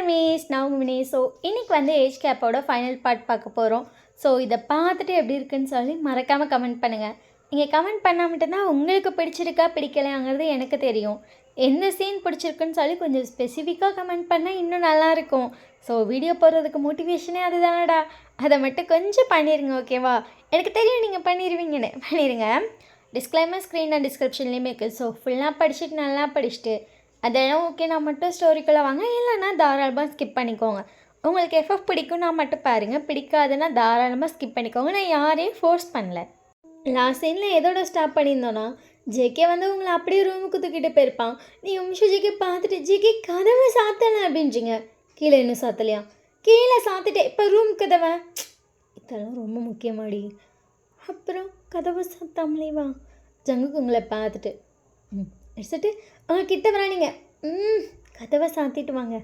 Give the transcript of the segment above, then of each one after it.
Armies நவமினி. So இன்றைக்கி வந்து age கேப்போட final part பார்க்க போகிறோம். ஸோ இதை பார்த்துட்டு எப்படி இருக்குன்னு சொல்லி மறக்காமல் கமெண்ட் பண்ணுங்கள். நீங்கள் கமெண்ட் பண்ணால் மட்டும்தான் உங்களுக்கு பிடிச்சிருக்கா பிடிக்கலையாங்கிறது எனக்கு தெரியும். எந்த சீன் பிடிச்சிருக்குன்னு சொல்லி கொஞ்சம் ஸ்பெசிஃபிக்காக கமெண்ட் பண்ணால் இன்னும் நல்லாயிருக்கும். ஸோ வீடியோ போடுறதுக்கு மோட்டிவேஷனே அதுதானடா, அதை மட்டும் கொஞ்சம் பண்ணிடுங்க ஓகேவா? எனக்கு தெரியும் நீங்கள் பண்ணிடுவீங்கன்னு, பண்ணிடுங்க. டிஸ்க்ளைமர் ஸ்க்ரீன் அண்ட் டிஸ்கிரிப்ஷன்லேயுமே இருக்குது. ஸோ ஃபுல்லாக படிச்சுட்டு நல்லா படிச்சுட்டு அதெல்லாம் ஓகே நான் மட்டும் ஸ்டோரிக்குள்ளே வாங்க, இல்லைன்னா தாராளமாக ஸ்கிப் பண்ணிக்கோங்க. உங்களுக்கு எஃப்எஃப் பிடிக்கும்னா மட்டும் பாருங்கள், பிடிக்காதுன்னா தாராளமாக ஸ்கிப் பண்ணிக்கோங்க. நான் யாரையும் ஃபோர்ஸ் பண்ணல. லாஸ்ட் சீனில் எதோட ஸ்டாப் பண்ணியிருந்தோன்னா, ஜேகே வந்து உங்களை அப்படியே ரூமுக்கு தூக்கிட்டு போயிருப்பான். நீ நிமிஷம் ஜேகே பார்த்துட்டு ஜேகே கதவை சாத்தலை அப்படின்றீங்க. கீழே இன்னும் சாத்தலையா? கீழே சாத்திட்டே இப்போ ரூம் கதவை. இதெல்லாம் ரொம்ப முக்கியமாடி. அப்புறம் கதவை சாத்தாமலே வா. ஜங்குக்கு உங்களை பார்த்துட்டு எடுத்துட்டு அவங்க கிட்ட வரானிங்க. கதவை சாத்திட்டு வாங்க.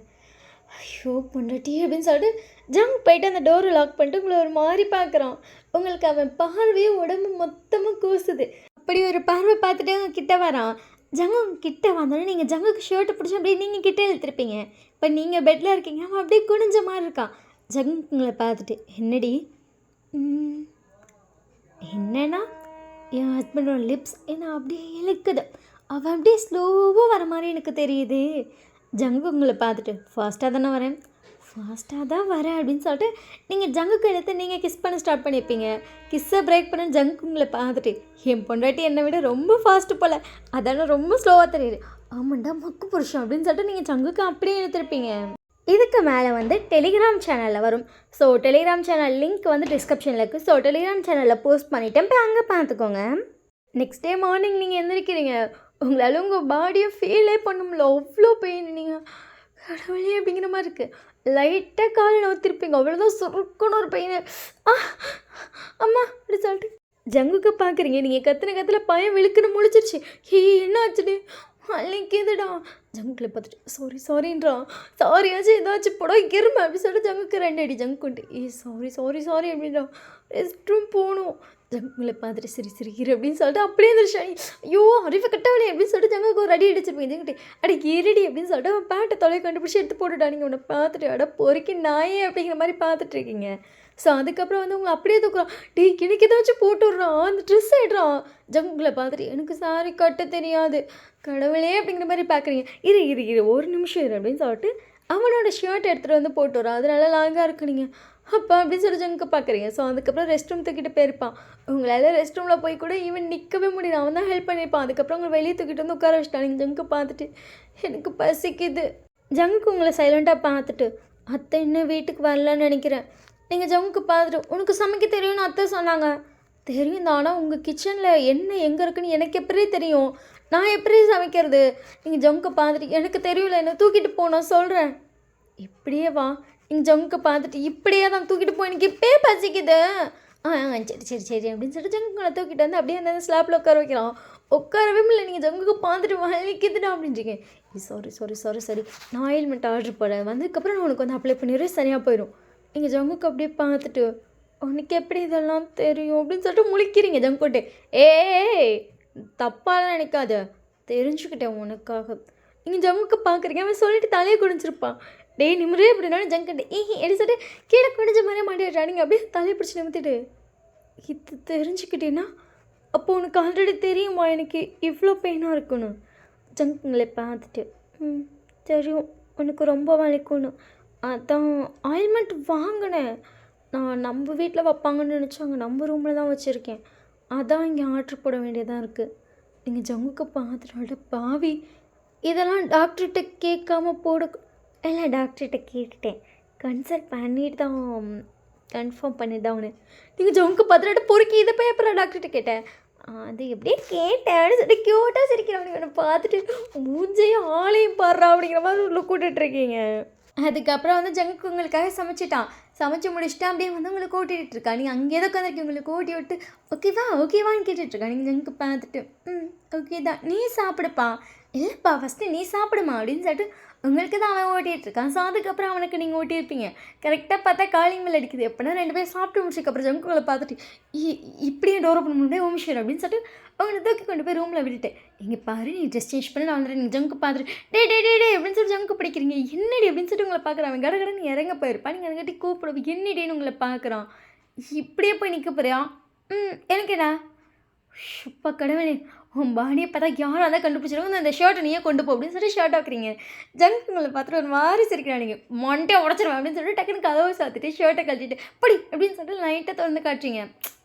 ஐயோ பொண்டாட்டி அப்படின்னு சொல்லிட்டு ஜங்க் போயிட்டு அந்த டோரை லாக் பண்ணிட்டு உங்களை ஒரு மாதிரி பார்க்குறான். உங்களுக்கு அவன் பார்வையே உடம்பு மொத்தமாக கூசுது. அப்படி ஒரு பார்வை பார்த்துட்டு அவங்க கிட்ட வரான். ஜங்கு கிட்ட வந்தோடனே நீங்கள் ஜங்குக்கு ஷர்ட்டை பிடிச்சி அப்படியே நீங்கள் கிட்டே இழுத்துருப்பீங்க. இப்போ நீங்கள் பெட்டில் இருக்கீங்க, அவன் அப்படியே குனிஞ்ச மாதிரி இருக்கான். ஜங்குக்கு உங்களை பார்த்துட்டு என்னடி என்னன்னா என் ஹஸ்பண்டோட லிப்ஸ் என்ன அப்படியே இழுக்குது. அவன் அப்படியே ஸ்லோவாக வர மாதிரி எனக்கு தெரியுது. ஜங்கு உங்களை பார்த்துட்டு ஃபாஸ்ட்டாக தானே வரேன், ஃபாஸ்ட்டாக தான் வரேன் அப்படின்னு சொல்லிட்டு நீங்கள் ஜங்குக்கு எடுத்து நீங்கள் கிஸ் பண்ண ஸ்டார்ட் பண்ணியிருப்பீங்க. கிஸ்ஸை பிரேக் பண்ண ஜங்கு உங்களை பார்த்துட்டு என் பொண்டாட்டி என்னை விட ரொம்ப ஃபாஸ்ட்டு போல், அதெல்லாம் ரொம்ப ஸ்லோவாக தெரியுது. ஆமாண்டா மக்கு புருஷன் அப்படின்னு சொல்லிட்டு நீங்கள் ஜங்குக்கு அப்படியே எடுத்துருப்பீங்க. இதுக்கு மேலே வந்து டெலிகிராம் சேனலில் வரும். ஸோ டெலிகிராம் சேனல் லிங்க் வந்து டிஸ்கிரிப்ஷனில் இருக்குது. ஸோ டெலிகிராம் சேனலில் போஸ்ட் பண்ணிவிட்டேன், போய் அங்கே பார்த்துக்கோங்க. நெக்ஸ்ட் டே மார்னிங் நீங்கள் எந்திரிக்கிறீங்க. உங்களால் உங்கள் பாடியை ஃபீலே பண்ண முடியல, அவ்வளோ பெயின். நீங்கள் கடவுளே அப்படிங்கிற மாதிரி இருக்குது. லைட்டாக காலை நோத்திருப்பீங்க, அவ்வளோதான் சுருக்கணும் ஒரு பெயின். அம்மா அப்படி சொல்லிட்டு ஜங்குக்கு பார்க்குறீங்க. நீங்கள் கத்துல பயம் விழுக்குன்னு முழிச்சிருச்சு. என்ன ஆச்சுடி அன்னைக்குதுடா. ஜங்குக்கில் பார்த்துட்டு சாரின்றான். சாரியாச்சும் ஏதாச்சும் போட இருமை அப்படி சொல்லிட்டு ஜங்குக்கு 2 அடி. ஜங்குன்ட்டு சாரி அப்படின்றான். ரெஸ்ட் ரூம் போகணும். ஜங்குங்களை பார்த்துட்டு சரி இரு அப்படின்னு சொல்லிட்டு அப்படியே இருந்துச்சு. ஐயோ அறிவை கட்டவளே அப்படின்னு சொல்லிட்டு ஜங்குக்கு ஒரு அடி அடிச்சிருப்பீங்க. ஜங்குட்டு அடி இருடி அப்படின்னு சொல்லிட்டு அவன் பேட்டை தொலை கண்டுபிடிச்சி எடுத்து போட்டுட்டா. நீங்கள் உன்னை பார்த்துட்டு அட பொறுக்கி நாயே அப்படிங்கிற மாதிரி பார்த்துட்ருக்கீங்க. ஸோ அதுக்கப்புறம் வந்து உங்களை அப்படியே தூக்குறான். எனக்கு ஏதாச்சும் போட்டு விட்றான், அந்த ட்ரெஸ் ஆகிடுறான். ஜங்குங்களை பார்த்துட்டு எனக்கு சாரி கட்ட தெரியாது கடவுளே அப்படிங்கிற மாதிரி பார்க்குறீங்க. இரு ஒரு நிமிஷம் இரு அப்படின்னு சொல்லிட்டு அவனோட ஷர்ட் எடுத்துகிட்டு வந்து போட்டு வரான். அது நல்லா லாங்காக இருக்கு. நீங்கள் அப்போ அப்படின்னு சொல்லி ஜங்குக்கு பார்க்குறீங்க. ஸோ அதுக்கப்புறம் ரெஸ்ட் ரூம் தூக்கிட்டு போயிருப்பான். உங்களால் ரெஸ்ட் ரூமில் போய் கூட ஈவன் நிற்கவே முடியல, அவன் தான் ஹெல்ப் பண்ணியிருப்பான். அதுக்கப்புறம் உங்களை வெளியே தூக்கிட்டு வந்து உட்கார வச்சிட்டான். நீங்கள் ஜங்குக்கு பார்த்துட்டு எனக்கு பசிக்குது. ஜங்குக்கு உங்களை சைலண்ட்டாக பார்த்துட்டு அத்தை இன்னும் வீட்டுக்கு வரலன்னு நினைக்கிறேன். நீங்கள் ஜங்குக்கு பார்த்துட்டு உனக்கு சமைக்க தெரியும்னு அத்தை சொன்னாங்க. தெரியும் தான், ஆனால் உங்கள் கிச்சனில் என்ன எங்கே இருக்குன்னு எனக்கு எப்படி தெரியும், நான் எப்படி சமைக்கிறது? நீங்கள் ஜங்குக்கு பார்த்துட்டு எனக்கு தெரியல, என்ன தூக்கிட்டு போனோம் சொல்கிறேன். இப்படியே வா. நீங்கள் ஜங்குக்கு பார்த்துட்டு இப்படியே தான் தூக்கிட்டு போ, எனக்கு இப்பயே பசிக்குது. சரி அப்படின்னு சொல்லிட்டு ஜங்குங்களை தூக்கிட்டு வந்து அப்படியே அந்த ஸ்லாப்பில் உட்கார வைக்கிறான். உட்காரவே இல்லை. நீங்கள் ஜங்குக்கு பார்த்துட்டு வலிக்குதுடா அப்படின்றீங்க. சாரி நான் ஆயில்மெண்ட் ஆர்டர் போடுறேன், வந்ததுக்கப்புறம் நான் உனக்கு வந்து அப்ளை பண்ணிடுறேன், சரியாக போயிடும். நீங்கள் ஜங்குக்கு அப்படியே பார்த்துட்டு உனக்கு எப்படி இதெல்லாம் தெரியும் அப்படின்னு சொல்லிட்டு முழிக்கிறீங்க. ஜங்குட்டு தப்பாலாம் நினைக்காத, தெரிஞ்சுக்கிட்டேன் உனக்காக. நீங்கள் ஜங்குக்கு பார்க்குறீங்க. அவன் சொல்லிட்டு தலையை குடிஞ்சிருப்பான். நிமிரே அப்படின்னாலும் ஜங்குட்டு எப்படி சொல்லிட்டு கீழே குடிஞ்ச மாதிரியே மாட்டிடுறா. நீங்கள் அப்படியே தலையை பிடிச்சி நிமித்திட்டு இது தெரிஞ்சுக்கிட்டேன்னா அப்போ உனக்கு ஆல்ரெடி தெரியுமா எனக்கு இவ்வளோ பெயினாக இருக்கணும். ஜங்குங்களை பார்த்துட்டு தெரியும் உனக்கு ரொம்ப வலிக்கணும், அதான் ஆயில்மெண்ட் வாங்கினேன். நான் நம்ம வீட்டில் வைப்பாங்கன்னு நினச்சாங்க, நம்ம ரூமில் தான் வச்சுருக்கேன், அதான் இங்கே ஆர்டர் போட வேண்டியதாக இருக்குது. நீங்கள் ஜங்குக்கு பார்த்துட்டு பாவி இதெல்லாம் டாக்டர்கிட்ட கேட்காம போட. இல்லை டாக்டர்கிட்ட கேட்டுட்டேன், கன்சல்ட் பண்ணிட்டு தான் கன்ஃபார்ம் பண்ணிட்டு தான் அவனு. நீங்கள் ஜங்குக்கு பார்த்துட்டு பொறுக்கி இதை போய் அப்புறம் டாக்டர்கிட்ட கேட்டேன். அது எப்படியே கேட்டேன்னு சொல்லி க்யூட்டாக சிரிக்கிறவனுக்கு என்னை பார்த்துட்டு மூஞ்சையும் ஆளையும் பாடுறா அப்படிங்கிற மாதிரி உள்ள கூட்டிகிட்ருக்கீங்க. அதுக்கப்புறம் வந்து ஜங்குக்கு உங்களுக்காக சமைச்சு முடிச்சுட்டு அப்படியே வந்து உங்களை கூட்டிகிட்டு இருக்கா. நீங்கள் அங்கேயே தான் உட்காந்துருக்கீங்க. உங்களுக்கு கூட்டி விட்டு ஓகேவான்னு கேட்டுட்ருக்கா. நீங்கள் ஜங்குக்கு பார்த்துட்டு ஓகே தான் நீ சாப்பிடுப்பா, இல்லைப்பா ஃபஸ்ட்டு நீ சாப்பிடுமா அப்படின்னு சொல்லிட்டு உங்களுக்கு தான் அவன் ஓட்டிகிட்ருக்கான். ஸோ அதுக்கப்புறம் அவனுக்கு நீங்கள் ஓட்டியிருப்பீங்க. கரெக்டாக பார்த்தா காலிங் பெல் அடிக்குது. எப்படின்னா 2 பேரும் சாப்பிட்டு முடிச்சதுக்கப்புறம் ஜங்குகளை பார்த்துட்டு இ இப்படியே டோர் ஓப்பன் பண்ண ஓ மிஷர் அப்படின்னு சொல்லிட்டு அவங்கள தூக்கி கொண்டு போய் ரூமில் விட்டுட்டேன். இங்கே பாரு நீ ட்ரெஸ் சேஞ்ச் பண்ணி நான் வந்துட்டு நீங்கள் ஜங்கு பார்த்துட்டு டே அப்படின்னு சொல்லி ஜங்கு பிடிக்கிறீங்க என்னடி அப்படின்னு சொல்லிட்டு உங்களை பார்க்குறான். அவன் கடகடன்னு இறங்க போயிருப்பான். நீங்கள் அதுக்காட்டி கூப்பிடுவோம் என்னடின்னு உங்களை பார்க்குறான். இப்படியே போய் நிற்க போறியா? எனக்கு என்ன இப்போ கடவுளே உன் பாடியை பார்த்தா யாரும் அதான் கண்டுபிடிச்சிருவாங்க அந்த ஷர்ட்டை நீயே கொண்டு போ அப்படின்னு சொல்லிட்டு ஷர்ட் ஆக்குறீங்க. ஜங்குங்களை பார்த்துட்டு ஒரு மாதிரி சிரிக்கிறாங்க. மொண்டையை உடச்சிருவேன் அப்படின்னு சொல்லிட்டு டக்குன்னு கதவை சாத்திட்டு ஷர்ட்டை கழட்டிட்டு படி அப்படின்னு சொல்லிட்டு லைட்டாக திறந்து காட்டுறீங்க.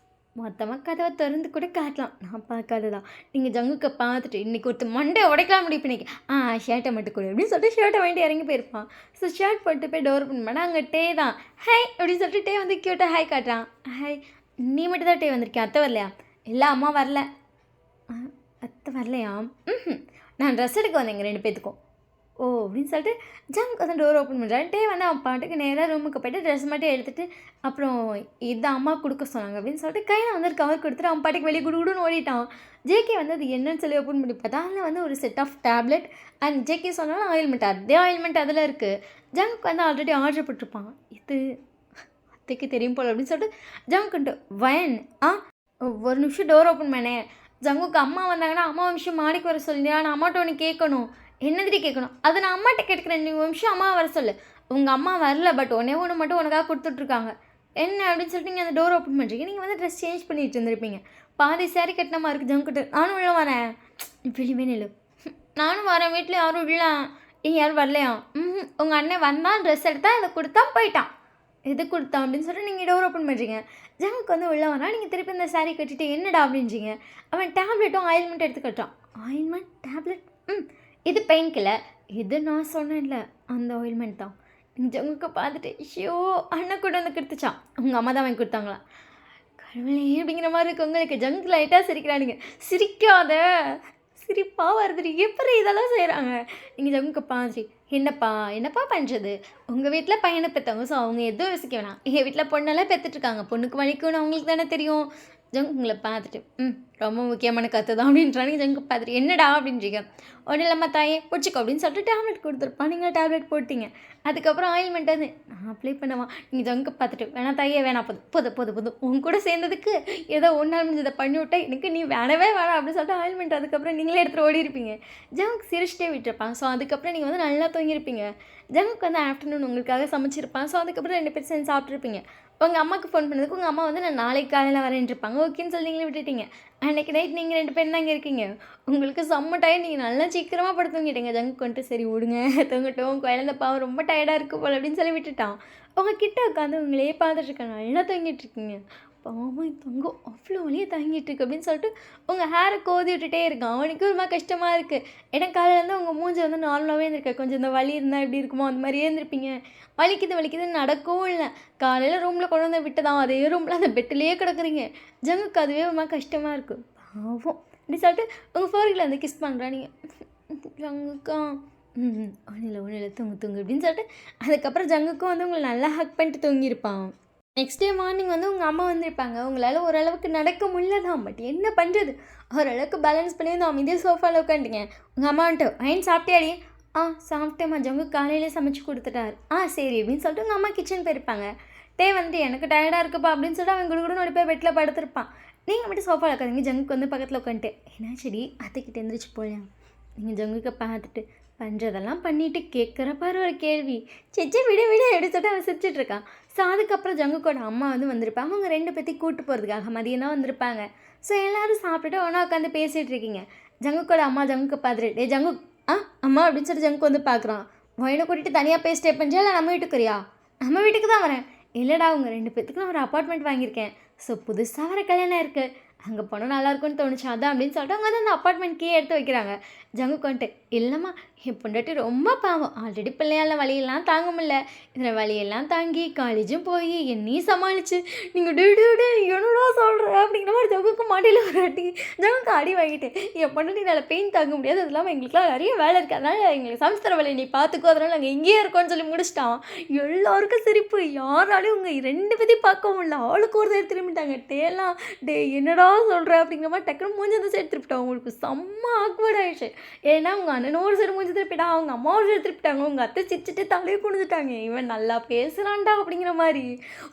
மொத்தமாக கதவை திறந்து கூட காட்டலாம். நான் பார்க்காததான். நீங்கள் ஜங்குக்கு பார்த்துட்டு இன்றைக்கி ஒருத்தர் மண்டையை உடைக்கலாம் முடியும் இன்னைக்கு ஷர்ட்டை மட்டும் கொடு அப்படின்னு சொல்லிட்டு ஷர்ட்டை வாங்கிட்டு இறங்கி போயிருப்பான். ஸோ ஷர்ட் போட்டு போய் டோர் ஓப்பன் பண்ணால் அங்கே டே தான். ஹை அப்படின்னு சொல்லிட்டு டே வந்து க்யூட்டாக ஹாய் காட்டுறான். ஹாய் நீ மட்டும் தான் டே வந்திருக்கேன் அத்தை வரலையா? இல்லை அம்மா வரல. அத்தை வரலையா? நான் ட்ரெஸ் எடுக்க வந்தேங்க 2 பேத்துக்கும். ஓ அப்படின்னு சொல்லிட்டு ஜங்க் வந்து டோர் ஓப்பன் பண்ணுறான். டே வந்து அவன் பாட்டுக்கு நேராக ரூமுக்கு போய்ட்டு ட்ரெஸ் மட்டும் எடுத்துகிட்டு அப்புறம் இதை அம்மா கொடுக்க சொன்னாங்க அப்படின்னு சொல்லிட்டு கையில் வந்து ஒரு கவர் கொடுத்துட்டு அவன் பாட்டுக்கு வெளியே குடுகுடுன்னு ஓடிட்டான். ஜேகே வந்து அது என்னன்னு சொல்லி ஓப்பன் பண்ணி பார்த்தா அதில் வந்து ஒரு set of tablet and JK சொன்னாலும் ஆயில்மெண்ட் அதே ஆயில்மெண்ட் அதில் இருக்குது. ஜங்க் வந்து ஆல்ரெடி ஆர்டர் போட்டிருப்பான். இது அத்தைக்கு தெரியும் போல் அப்படின்னு சொல்லிட்டு ஜங்க் வயன் ஒரு நிமிஷம் டோர் ஓப்பன் பண்ணேன். ஜங்குக்கு அம்மா வந்தாங்கன்னா அம்மா நிமிஷம் மாடிக்கு வர சொல்லியா நான் அம்மாட்ட ஒன்று கேட்கணும். என்னதிரி கேட்கணும்? அதை நான் அம்மாட்ட கேட்குறேன். நீ நிமிஷம் அம்மா வர சொல்லு. உங்கள் அம்மா வரல பட் ஒன்று மட்டும் உனக்காக கொடுத்துட்ருக்காங்க. என்ன அப்படின்னு சொல்லிட்டு நீங்கள் அந்த டோர் ஓப்பன் பண்ணுறீங்க. நீங்கள் வந்து ட்ரெஸ் சேஞ்ச் பண்ணிட்டு இருந்திருப்பீங்க. பாதி சேரீ கட்டினமா இருக்குது ஜங்குக்கிட்ட. நானும் உள்ள வரேன். வெளியே நில்லு. நானும் வரேன். வீட்டில் யாரும் இல்லை. யாரும் வரலையா? உங்கள் அண்ணன் வந்தான் ட்ரெஸ் எடுத்தா இதை கொடுத்தா போயிட்டான். எது கொடுத்தான் அப்படின்னு சொல்லிட்டு நீங்கள் டோர் ஓப்பன் பண்ணுறீங்க. ஜங்குக்கு வந்து உள்ள வரா. நீங்கள் திருப்பி இந்த சாரீ கட்டிட்டு என்னடா அப்படின்றீங்க. அவன் டேப்லெட்டும் ஆயில்மெண்ட் எடுத்து கட்டுறான். ஆயில்மெண்ட் டேப்லெட் இது பெயின் கில்லர். இது நான் சொன்னேன்ல அந்த ஆயில்மெண்ட் தான். ஜங்குக்கு பார்த்துட்டு ஐயோ அண்ணன் கூட வந்து கொடுத்துச்சான். உங்கள் அம்மா தான் வாங்கி கொடுத்தாங்களா? கடவுளே அப்படிங்கிற மாதிரி இருக்கு உங்களுக்கு. ஜங்கு லைட்டாக சிரிக்கிறானுங்க. சிரிக்காத சிரிப்பாக வருது. எப்படி இதெல்லாம் செய்கிறாங்க? நீங்கள் ஜங்குக்கு பார்த்துட்டு என்னப்பா பண்ணுறது? உங்கள் வீட்டில் பையனை பெற்றவங்க. ஸோ அவங்க எதுவும் யோசிக்க வேணாம். எங்கள் வீட்டில் பொண்ணெல்லாம் பெற்றுட்ருக்காங்க. பொண்ணுக்கு வலிக்கும்னு அவங்களுக்கு தானே தெரியும். ஜங்கு உங்களை பார்த்துட்டு ரொம்ப முக்கியமான கற்று தான் அப்படின்றாங்க. ஜங்கு பார்த்துட்டு என்னடா அப்படின்றீங்க. ஒன்றும் இல்லாமல் தாயே பிடிச்சிக்கோ அப்படின்னு சொல்லிட்டு டேப்லெட் கொடுத்துருப்பான். நீங்கள் டேப்லெட் போட்டிங்க. அதுக்கப்புறம் ஆயில்மெண்ட் வந்து நான் அப்ளை பண்ணுவான். நீங்கள் ஜங்கு பார்த்துட்டு வேணாம் தாயே வேணாம் போதும் உன் கூட சேர்ந்ததுக்கு ஏதோ ஒன்றால் முடிஞ்சதை பண்ணி விட்டா எனக்கு நீ வேணவே வேணாம் அப்படின்னு சொல்லிட்டு ஆயில்மெண்ட் அதுக்கப்புறம் நீங்களே எடுத்துகிட்டு ஓடி இருப்பீங்க. ஜங்குக்கு சிரிச்சிட்டே விட்டுருப்பான். ஸோ அதுக்கப்புறம் நீங்கள் வந்து நல்லா தூங்கியிருப்பீங்க. ஜங்குக்கு வந்து ஆஃப்டர்நூன் உங்களுக்காக சமைச்சிருப்பான். ஸோ அதுக்கப்புறம் 2 பேர் சேர்ந்து சாப்பிட்ருப்பீங்க. உங்கள் அம்மாவுக்கு ஃபோன் பண்ணதுக்கு உங்கள் அம்மா வந்து நான் நாளைக்கு காலையில் வரேன்ருப்பாங்க. ஓகேன்னு சொல்லி நீங்களே விட்டுட்டீங்க. அன்றைக்கி நைட் நீங்கள் 2 பேரும் தான் இங்கே இருக்கீங்க. உங்களுக்கு செம்ம டயர்ட். நீங்கள் நல்லா சீக்கிரமாக படுத்து தூங்கிட்டீங்க. ஜங்கு கொண்டு சரி விடுங்க தூங்கட்டும் குழந்த பாவம் ரொம்ப டயர்டாக இருக்குது போல் அப்படின்னு சொல்லி விட்டுட்டான். உங்கள் கிட்டே உட்காந்து உங்களே பார்த்துட்ருக்காங்க. நல்லா தூங்கிட்டுருக்கீங்க. பாவம் தங்கம் அவ்வளோ வழியே தாங்கிட்டுருக்கு அப்படின்னு சொல்லிட்டு உங்கள் ஹேரை கோதி விட்டுட்டே இருக்கான். அவனுக்கு ஒரு மாதிரி கஷ்டமாக இருக்குது. ஏன்னா காலையிலேருந்து உங்கள் மூஞ்சி வந்து நார்மலாகவே இருந்திருக்கேன். கொஞ்சம் இந்த வலி இருந்தால் எப்படி இருக்குமோ அந்த மாதிரியே இருந்திருப்பீங்க. வலிக்குது நடக்கவும் இல்லை. காலையில் ரூமில் கொண்டு வந்து விட்டுதான் அதே ரூமில் அந்த பெட்டிலேயே கிடக்குறீங்க. ஜங்குக்கு அதுவே ஒரு மாதிரி கஷ்டமாக இருக்குது. பாவம் அப்படி சொல்லிட்டு உங்கள் ஃபோர்கில் வந்து கிஸ் பண்ணுறா. நீங்கள் ஜங்குக்கா ஒன்றும் இல்லை தூங்கு அப்படின்னு சொல்லிட்டு அதுக்கப்புறம் ஜங்குக்கும் வந்து உங்களை நல்லா ஹக் பண்ணிட்டு தூங்கியிருப்பான். நெக்ஸ்ட் டே மார்னிங் வந்து உங்கள் அம்மா வந்திருப்பாங்க. உங்களால் ஓரளவுக்கு நடக்க முடியலதான். பட் என்ன பண்ணுறது, ஓரளவுக்கு பேலன்ஸ் பண்ணி வந்து அமைதியாக சோஃபாவில் உட்காந்துட்டீங்க. உங்கள் அம்மா வந்துட்டு ஐன் சாப்பிட்டியாடி? சாப்பிட்டேம்மா. ஜங்கு காலையிலே சமைச்சு கொடுத்துட்டார். சரி அப்படின்னு சொல்லிட்டு உங்கள் அம்மா கிச்சன் போயிருப்பாங்க. டே வந்துட்டு எனக்கு டயர்டாக இருக்குப்பா அப்படின்னு சொல்லிட்டு அவன் கூட ஒரு பேர் பெட்டில் படுத்திருப்பான். நீங்கள் மட்டும் சோஃபாவில் உட்காந்துங்க. ஜங்குக்கு வந்து பக்கத்தில் உட்காந்துட்டு என்னாச்சடி அத்தைக்கிட்ட எந்திரிச்சு போகலாம். நீங்கள் ஜங்குக்கு பார்த்துட்டு பண்ணுறதெல்லாம் பண்ணிவிட்டு கேட்குற பாரு ஒரு கேள்வி. செச்சை விட எப்படி சொல்லிட்டு அவன் சிரிச்சிட்ருக்கான். ஸோ அதுக்கப்புறம் ஜங்குக்கோட அம்மா வந்து வந்திருப்பாங்க. அவங்க 2 பேர்த்தையும் கூட்டு போகிறதுக்காக மதியம் தான் வந்திருப்பாங்க. ஸோ எல்லோரும் சாப்பிட்டுட்டு ஒன்றா உட்காந்து பேசிகிட்டு இருக்கீங்க. ஜங்குக்கோட அம்மா ஜங்குக்கு பார்த்துட்டு டே ஜங்கு அம்மா அப்படின்னு சொல்லி ஜங்கு வந்து பார்க்குறான். வயனை கூட்டிகிட்டு தனியாக போய் ஸ்டே பண்ணிச்சா இல்லை நம்ம வீட்டுக்குறியா? நம்ம வீட்டுக்கு தான் வரேன். இல்லைடா உங்கள் 2 பேர்த்துக்கு நான் ஒரு அப்பார்ட்மெண்ட் வாங்கியிருக்கேன். ஸோ புதுசாக வர கல்யாணம் இருக்குது. அங்கே போனால் நல்லாயிருக்கும்னு தோணுச்சு அதான் அப்படின்னு சொல்லிட்டு அவங்க வந்து அந்த அப்பார்ட்மெண்ட் கீ எடுத்து வைக்கிறாங்க. ஜங்குக்கு வந்துட்டு இல்லைம்மா என் பொண்டாட்டி ரொம்ப பாவம். ஆல்ரெடி பிள்ளையால வலியெல்லாம் தாங்க முடியல. இதில் வலியெல்லாம் தாங்கி காலேஜும் போய் என்னையும் சமாளிச்சு, நீங்கள் டே டே டே என்னடா சொல்கிற அப்படிங்கிற மாதிரி ஜகுக்கு மாட்டியில் ஒரு அடி. ஜகுக்கு அடி வாங்கிட்டேன். என் பொண்டாட்டினால பெயின் தாங்க முடியாது. அது இல்லாமல் எங்களுக்குலாம் நிறைய வேலை இருக்குது. அதனால் எங்களுக்கு சமைச்சு தர வேலையை நீ பார்த்துக்கோ. அதனால் நாங்கள் இங்கேயே இருக்கோம்னு சொல்லி முடிச்சிட்டான். எல்லாருக்கும் சிரிப்பு. யாராலையும் உங்கள் 2 பேத்தையும் பார்க்க முடியல. ஆளுக்கு ஒரு சைடு திரும்பிட்டாங்க. டேலாம் டே என்னடா சொல்கிற அப்படிங்கிற மாதிரி டக்குன்னு மூஞ்சி அந்த சைடு திருப்பிட்டான். அவங்களுக்கு செம்ம ஆக்வர்ட் ஆயிடுச்சு. ஏன்னா அவங்க அண்ணன் ஒரு சைடு மூஞ்சி திருப்பிட்டான், அவங்க அம்மா ஒரு சைடு திருப்பிட்டாங்க, உங்க அத்தை சிரிச்சுட்டு தலையை குனிஞ்சிட்டாங்க. இவன் நல்லா பேசுகிறான்டா அப்படிங்கிற மாதிரி.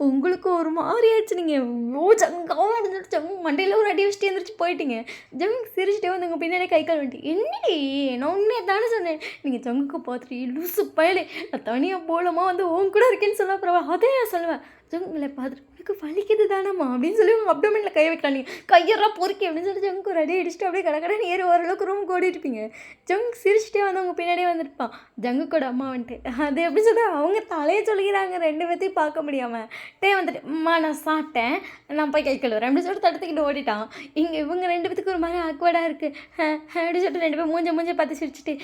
உங்களுக்கு ஒரு மாதிரி ஆயிடுச்சு. நீங்கள் ஜங்காவும் அடைஞ்சிட்டு ஜங்கு மண்டையில் ஒரு அடி வச்சுட்டு எழுந்திரிச்சு போயிட்டீங்க. ஜங்கு சிரிச்சுட்டே வந்து உங்கள் பின்னாடி கை கால் வந்துட்டு என்னடி நான் உண்மையை தானே சொன்னேன். நீங்கள் ஜங்குக்கு பார்த்துட்டு லூசு பயலே நான் தனியாக போலமா வந்து உன் கூட இருக்கேன்னு சொல்ல அப்புறம் அதே நான் சொல்லுவேன். ஜங்குங்களை பார்த்துட்டு உனக்கு வலிக்குது தானம்மா அப்படின்னு சொல்லி உங்கள் அப்டோமெண்ட்டில் கை வைக்கலாம். நீங்கள் கையெல்லாம் பொறுக்கி அப்படின்னு சொல்லி ஜங்கு ஒரு அடி அடிச்சுட்டு அப்படியே கடற்கடை ஏறி ஓரளவுக்கு ரூமுக்கு ஓடிட்டுருப்பீங்க. ஜங்கு சிரிச்சுட்டே வந்து அவங்க பின்னாடியே வந்துருப்பான். ஜங்குக்கோட அம்மா வந்துட்டு அது எப்படி சொல்ல அவங்க தலையை சொல்லிக்கிறாங்க 2 பேர்த்தையும் பார்க்க முடியாமல். வந்துட்டு அம்மா நான் சாப்பிட்டேன் நான் போய் கை கழுவுறேன் அப்படின்னு சொல்லிட்டு தடுத்துக்கிட்டு ஓடிட்டான். இங்கே இவங்க 2 பேத்துக்கு ஒரு மாதிரி ஆக்வர்டாக இருக்குது அப்படின்னு சொல்லிட்டு 2 பேர் மூஞ்ச பார்த்து சிரிச்சுட்டு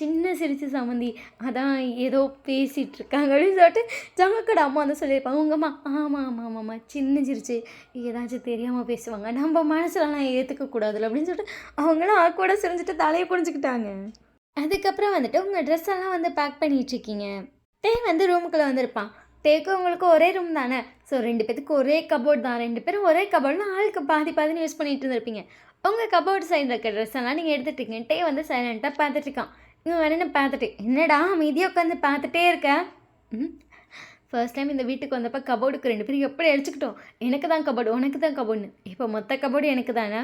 சின்ன சிரிச்சு சம்மந்தி அதான் ஏதோ பேசிகிட்டு இருக்காங்க அப்படின்னு சொல்லிட்டு ஜங்குக்கோட அம்மா வந்து சொல்லியிருப்பாங்க. உங்கள் அம்மா ஆமாம் ஆமாம் ஆமாம்மா சின்ன சிரிச்சு ஏதாச்சும் தெரியாமல் பேசுவாங்க நம்ம மனசுலலாம் ஏற்றுக்கக்கூடாதுல்ல அப்படின்னு சொல்லிட்டு அவங்களும் ஆக்வர்டாக செஞ்சுட்டு தலையை புரிஞ்சுக்கிட்டாங்க. அதுக்கப்புறம் வந்துட்டு உங்கள் ட்ரெஸ் எல்லாம் வந்து பேக் பண்ணிகிட்ருக்கீங்க. வந்து ரூமுக்குள்ளே வந்திருப்பான். உங்களுக்கு ஒரே ரூம் தானே. ஸோ 2 பேத்துக்கு ஒரே கபோர்ட் தான். 2 பேரும் ஒரே கபோர்ட்னா ஆளுக்கு பாதின்னு யூஸ் பண்ணிட்டு இருந்திருப்பீங்க. உங்கள் கபோர்டு சைடில் இருக்க ட்ரெஸ் எல்லாம் நீங்கள் எடுத்துகிட்ருக்கீங்க. வந்து சைலண்ட்டாக பார்த்துட்ருக்கான். இவன் வேணுன்னு பார்த்துட்டு என்னடா மீதியாக உட்காந்து பார்த்துட்டே இருக்க. ஃபர்ஸ்ட் டைம் இந்த வீட்டுக்கு வந்தப்போ கபோர்டுக்கு 2 பேரும் எப்படி அடிச்சுக்கிட்டோம். எனக்கு தான் கபோர்டு உனக்கு தான் கபோர்டுன்னு. இப்போ மொத்த கபோர்டு எனக்கு தானே.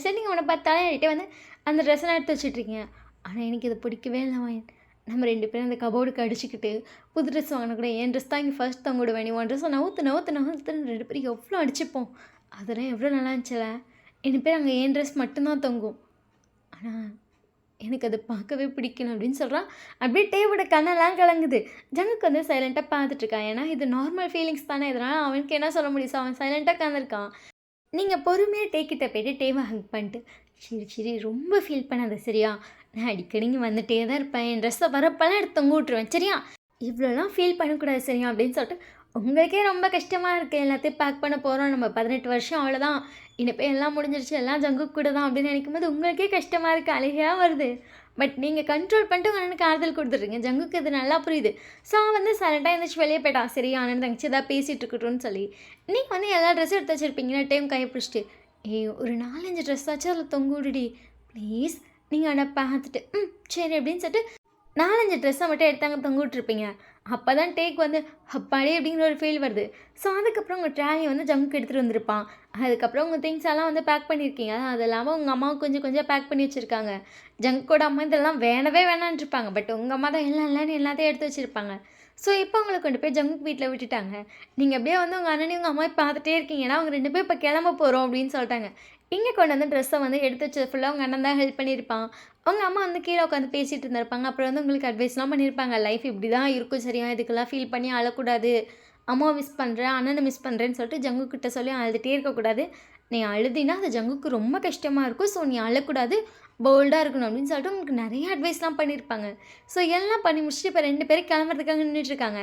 சரி நீங்கள் உன்னை பார்த்தாலே என்கிட்ட வந்து அந்த ட்ரெஸ்ஸெல்லாம் எடுத்து வச்சுட்ருக்கீங்க. ஆனால் எனக்கு இது பிடிக்கவே இல்லை வாயன். நம்ம 2 பேரும் அந்த கபோர்டுக்கு அடிச்சுக்கிட்டு புது ட்ரெஸ் வாங்கின கூட என் ட்ரெஸ் தான் இங்கே ஃபர்ஸ்ட் தங்க விடுவேன். நீ உன் ட்ரெஸ்ஸை நவுத்துன்னு 2 பேரும் எவ்வளோ அடிச்சுப்போம். அதெல்லாம் எவ்வளோ நல்லா இருந்துச்சுல. 2 பேர் அங்கே என் ட்ரெஸ் மட்டும்தான் தொங்கும். ஆனால் எனக்கு அது பார்க்கவே பிடிக்கல அப்படின்னு சொல்கிறான். அப்படியே டேவோட கண்ணெல்லாம் கலங்குது. ஜங்குக்கு வந்து சைலண்ட்டாக பார்த்துட்ருக்கான். ஏன்னா இது நார்மல் ஃபீலிங்ஸ் தானே. இதனால் அவனுக்கு என்ன சொல்ல முடியும். ஸோ அவன் சைலண்ட்டாக உட்காந்துருக்கான். நீங்கள் பொறுமையாக டேக்கிட்ட போய்ட்டு டேவை ஹக் பண்ணிட்டு சரி ரொம்ப ஃபீல் பண்ணாத சரியா. நான் அடிக்கடி இங்கே வந்துட்டே தான் இருப்பேன். என் ட்ரெஸ்ஸை வரப்பெல்லாம் எடுத்து தொங்க விட்ருவேன் சரியா. இவ்வளோலாம் ஃபீல் பண்ணக்கூடாது சரியா அப்படின்னு சொல்லிட்டு உங்களுக்கே ரொம்ப கஷ்டமாக இருக்குது. எல்லாத்தையும் பேக் பண்ண போகிறோம். நம்ம 18 வருஷம் அவ்வளோதான். இனிப்போ எல்லாம் முடிஞ்சிருச்சு. எல்லாம் ஜங்கு கூட தான் அப்படின்னு நினைக்கும் போது உங்களுக்கே கஷ்டமாக இருக்குது. அழுகையாக வருது. பட் நீங்கள் கண்ட்ரோல் பண்ணிட்டு உங்கள் அண்ணனுக்கு ஆறுதல் கொடுத்துட்றீங்க. ஜங்குக்கு இது நல்லா புரியுது. ஸோ அவன் வந்து சரண்டாக இருந்துச்சு வெளியே போயிட்டான். சரி அண்ணன் தங்கச்சி ஏதாவது பேசிகிட்டு இருக்கட்டும்னு சொல்லி நீங்கள் வந்து எல்லா ட்ரெஸ்ஸும் எடுத்து வச்சுருப்பீங்கன்னா டைம் கையை பிடிச்சிட்டு ஒரு 4-5 ட்ரெஸ் ஆச்சு அதில் தொங்க விடுடி ப்ளீஸ். நீங்கள் அதை பார்த்துட்டு சரி அப்படின்னு சொல்லிட்டு 4-5 ட்ரெஸ்ஸை மட்டும் எடுத்தாங்க தொங்க விட்டுருப்பீங்க. அப்போ தான் டேக் வந்து அப்பாடி அப்படிங்கிற ஒரு ஃபீல் வருது. ஸோ அதுக்கப்புறம் உங்கள் ட்ராலியை வந்து ஜங்குக்கு எடுத்துகிட்டு வந்திருப்பான். அதுக்கப்புறம் உங்கள் திங்ஸ் எல்லாம் வந்து பேக் பண்ணியிருக்கீங்க. அது இல்லாமல் உங்கள் அம்மாவுக்கு கொஞ்சம் பேக் பண்ணி வச்சுருக்காங்க. ஜங்கோட அம்மா இதெல்லாம் வேணவே வேணான்ருப்பாங்க. பட் உங்கள் அம்மா தான் எல்லாத்தையும் எடுத்து வச்சுருப்பாங்க. ஸோ இப்போ அவங்களை கொண்டு போய் ஜங்குக்கு வீட்டில் விட்டுட்டாங்க. நீங்கள் அப்படியே வந்து உங்கள் அண்ணனையும் உங்கள் அம்மாவை பார்த்துட்டே இருக்கீங்க. ஏன்னா அவங்க 2 பேரும் இப்போ கிளம்ப போகிறோம் அப்படின்னு சொல்லிட்டாங்க. இங்கே கொண்டு வந்து ட்ரெஸ்ஸை வந்து எடுத்து வச்சு ஃபுல்லாக உங்கள் அண்ணன் தான் ஹெல்ப் பண்ணியிருப்பான். உங்கள் அம்மா வந்து கீழே உட்காந்து பேசிகிட்டு இருந்திருப்பாங்க. அப்புறம் வந்து உங்களுக்கு அட்வைஸ்லாம் பண்ணியிருப்பாங்க. லைஃப் இப்படி தான் இருக்கும் சரியா, இதுக்கெல்லாம் ஃபீல் பண்ணி அழக்கூடாது. அம்மாவை மிஸ் பண்ணுறேன் அண்ணனை மிஸ் பண்ணுறேன்னு சொல்லிட்டு ஜங்குக்கிட்ட சொல்லி அழுதுகிட்டே இருக்கக்கூடாது. நீ அழுதினா அது ஜங்குக்கு ரொம்ப கஷ்டமாக இருக்கும். ஸோ நீ அழக்கூடாது, போல்டாக இருக்கணும் அப்படின்னு சொல்லிட்டு உங்களுக்கு நிறைய அட்வைஸ்லாம் பண்ணியிருப்பாங்க. ஸோ எல்லாம் பண்ணி முடிச்சுட்டு இப்போ 2 பேரும் கிளம்புறதுக்காக நின்றுட்டுருக்காங்க.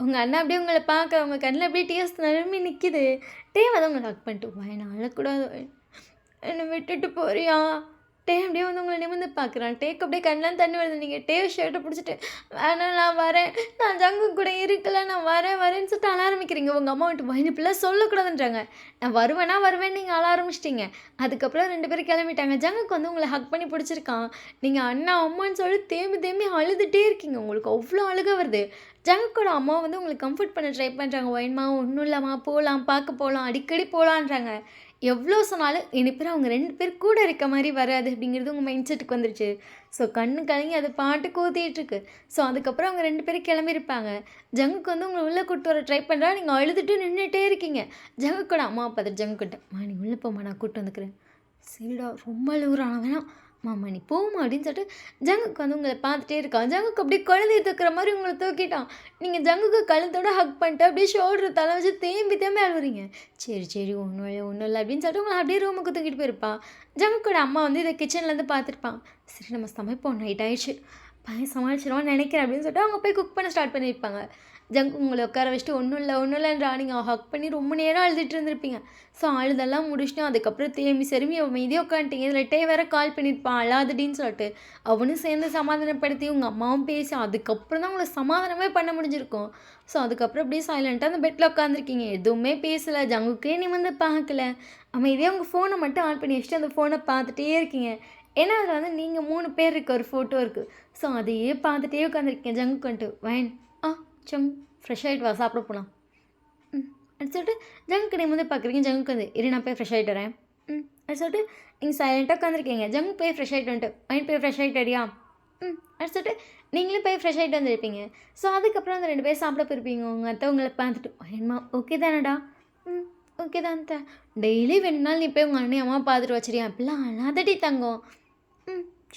உங்கள் அண்ணன் அப்படியே உங்களை பார்க்க அவங்க கண்ணில் அப்படியே டீயர்ஸ் நிரம்பி நிற்கிது. வந்து உங்களை ஹக் பண்ணிட்டு என்ன அழக்கூடாது என்னை விட்டுட்டு போறியா. அப்படியே வந்து உங்களை நிமிர்ந்து பார்க்குறான். அப்படியே கண்ணெலாம் தண்ணி வருது. நீங்கள் ஷர்ட்டை பிடிச்சிட்டு வேணாம் நான் வரேன், நான் ஜங்கு கூட இருக்கல, நான் வரேன்னு சொல்லிட்டு அழ ஆரம்பிக்கிறீங்க. உங்கள் அம்மா வந்துட்டு வயது இப்படிலாம் சொல்லக்கூடாதுன்றாங்க. நான் வருவேன்னு நீங்கள் அழ ஆரம்பிச்சிட்டிங்க. அதுக்கப்புறம் 2 பேரும் கிளம்பிட்டாங்க. ஜங்குக்கு வந்து உங்களை ஹக் பண்ணி பிடிச்சிருக்கான். நீங்கள் அண்ணா அம்மான்னு சொல்லி தேம்பி அழுதுகிட்டே இருக்கீங்க. உங்களுக்கு அவ்வளோ அழுக வருது. ஜங்குக்கோட அம்மா வந்து உங்களுக்கு கம்ஃபர்ட் பண்ண ட்ரை பண்ணுறாங்க. ஒயின்மா ஒன்றும் இல்லைம்மா போகலாம், பார்க்க போகலாம், அடிக்கடி போகலான்றாங்க. எவ்வளோ சொன்னாலும் இனிப்பேர் அவங்க 2 பேர் கூட இருக்க மாதிரி வராது அப்படிங்கிறது உங்கள் மைண்ட் செட்டுக்கு வந்துருச்சு. ஸோ கண்ணு கலங்கி அது பாட்டு கூத்திட்டுருக்கு. ஸோ அதுக்கப்புறம் அவங்க 2 பேரும் கிளம்பியிருப்பாங்க. ஜங்குக்கு வந்து உங்களை உள்ளே கூப்பிட்டு வர ட்ரை பண்ணுறா. நீங்கள் அழுதுட்டு நின்றுட்டே இருக்கீங்க. ஜங்குக்கோட அம்மா பார்த்துட்டு ஜங்குக்கிட்ட நீ உள்ளே போமா நான் கூப்பிட்டு வந்துக்கிறேன். சரிடா ரொம்ப அழுகுறான் வேணாம் மாமா நீ போமா அப்படின்னு சொல்லிட்டு ஜங்குக்கு வந்து உங்களை பார்த்துட்டே இருக்கான். ஜங்குக்கு அப்படியே குழந்தைய தூக்குற மாதிரி உங்களை தூக்கிட்டான். நீங்கள் ஜங்குக்கு கழுத்தோட ஹக் பண்ணிட்டு அப்படியே ஷோல்டர் தலை வச்சு தேம்பி தேம்பி அழுவுறீங்க. சரி சரி ஒன்றும் இல்லை ஒன்றும் இல்லை அப்படின்னு சொல்லிட்டு உங்களை அப்படியே ரூமுக்கு தூக்கிட்டு போயிருப்பா. ஜங்குக்கோட அம்மா வந்து இதை கிச்சன்லேருந்து பார்த்துருப்பான். சரி நம்ம சமைப்போம், நைட் ஆயிடுச்சு, பையன் சமாளிச்சிடுவான்னு நினைக்கிறேன் அப்படின்னு சொல்லிட்டு அவங்க போய் குக் பண்ண ஸ்டார்ட் பண்ணியிருப்பாங்க. ஜங்கு உங்களை உட்கார வச்சுட்டு ஒன்றும் இல்லைன்றா நீங்கள் ஹக் பண்ணி ரொம்ப நேரம் அழுதுட்டு இருந்திருப்பீங்க. ஸோ அழுதெல்லாம் முடிச்சுட்டு அதுக்கப்புறம் தேம்பி செரும்பி மீதியே உட்காந்துட்டீங்க. இதில் டே வேற கால் பண்ணியிருப்பான் அழாதுடின்னு சொல்லிட்டு. அவனும் சேர்ந்து சமாதானப்படுத்தி உங்கள் அம்மாவும் பேசி அதுக்கப்புறம் தான் உங்களை சமாதானமே பண்ண முடிஞ்சிருக்கும். ஸோ அதுக்கப்புறம் அப்படியே சைலண்ட்டாக அந்த பெட்டில் உட்காந்துருக்கீங்க. எதுவுமே பேசலை, ஜங்குக்கே நீ வந்து பார்க்கல. அமைதியாக உங்கள் ஃபோனை மட்டும் ஆன் பண்ணி வச்சுட்டு அந்த ஃபோனை பார்த்துட்டே இருக்கீங்க. ஏன்னா அதில் வந்து நீங்கள் 3 பேர் இருக்க ஒரு ஃபோட்டோ இருக்குது. ஸோ அதையே பார்த்துட்டே உட்காந்துருக்கீங்க. ஜங்குக்கு வந்துட்டு வைன் சங் ஃப்ரெஷ் ஆகிட்டு வா சாப்பிட போகலாம். அது சொல்லிட்டு ஜங்குக்கு நீங்கள் வந்து பார்க்குறீங்க. ஜங்குக்கு வந்து இரு நான் போய் ஃப்ரெஷ் ஆகிட்டு வரேன். அது சொல்லிட்டு நீங்கள் சைலண்ட்டாக உட்காந்துருக்கீங்க. ஜங்கு போய் ஃப்ரெஷ் ஆகிட்டு வந்துட்டு வைன் போய் ஃப்ரெஷ் ஆகிட்டு அடியா. அது சொல்லிட்டு நீங்களும் போய் ஃப்ரெஷ் ஆகிட்டு வந்துருப்பீங்க. ஸோ அதுக்கப்புறம் அந்த 2 பேர் சாப்பிட போயிருப்பீங்க. உங்கள் அத்தை உங்களை பார்த்துட்டு வைன்மா ஓகே தானடா. ஓகே தான் தான் டெய்லி வேணுனாலும் நீ போய் உங்கள் அண்ணன் அம்மா பார்த்துட்டு வச்சிரியா அப்படிலாம் அழாதடி தங்கம்.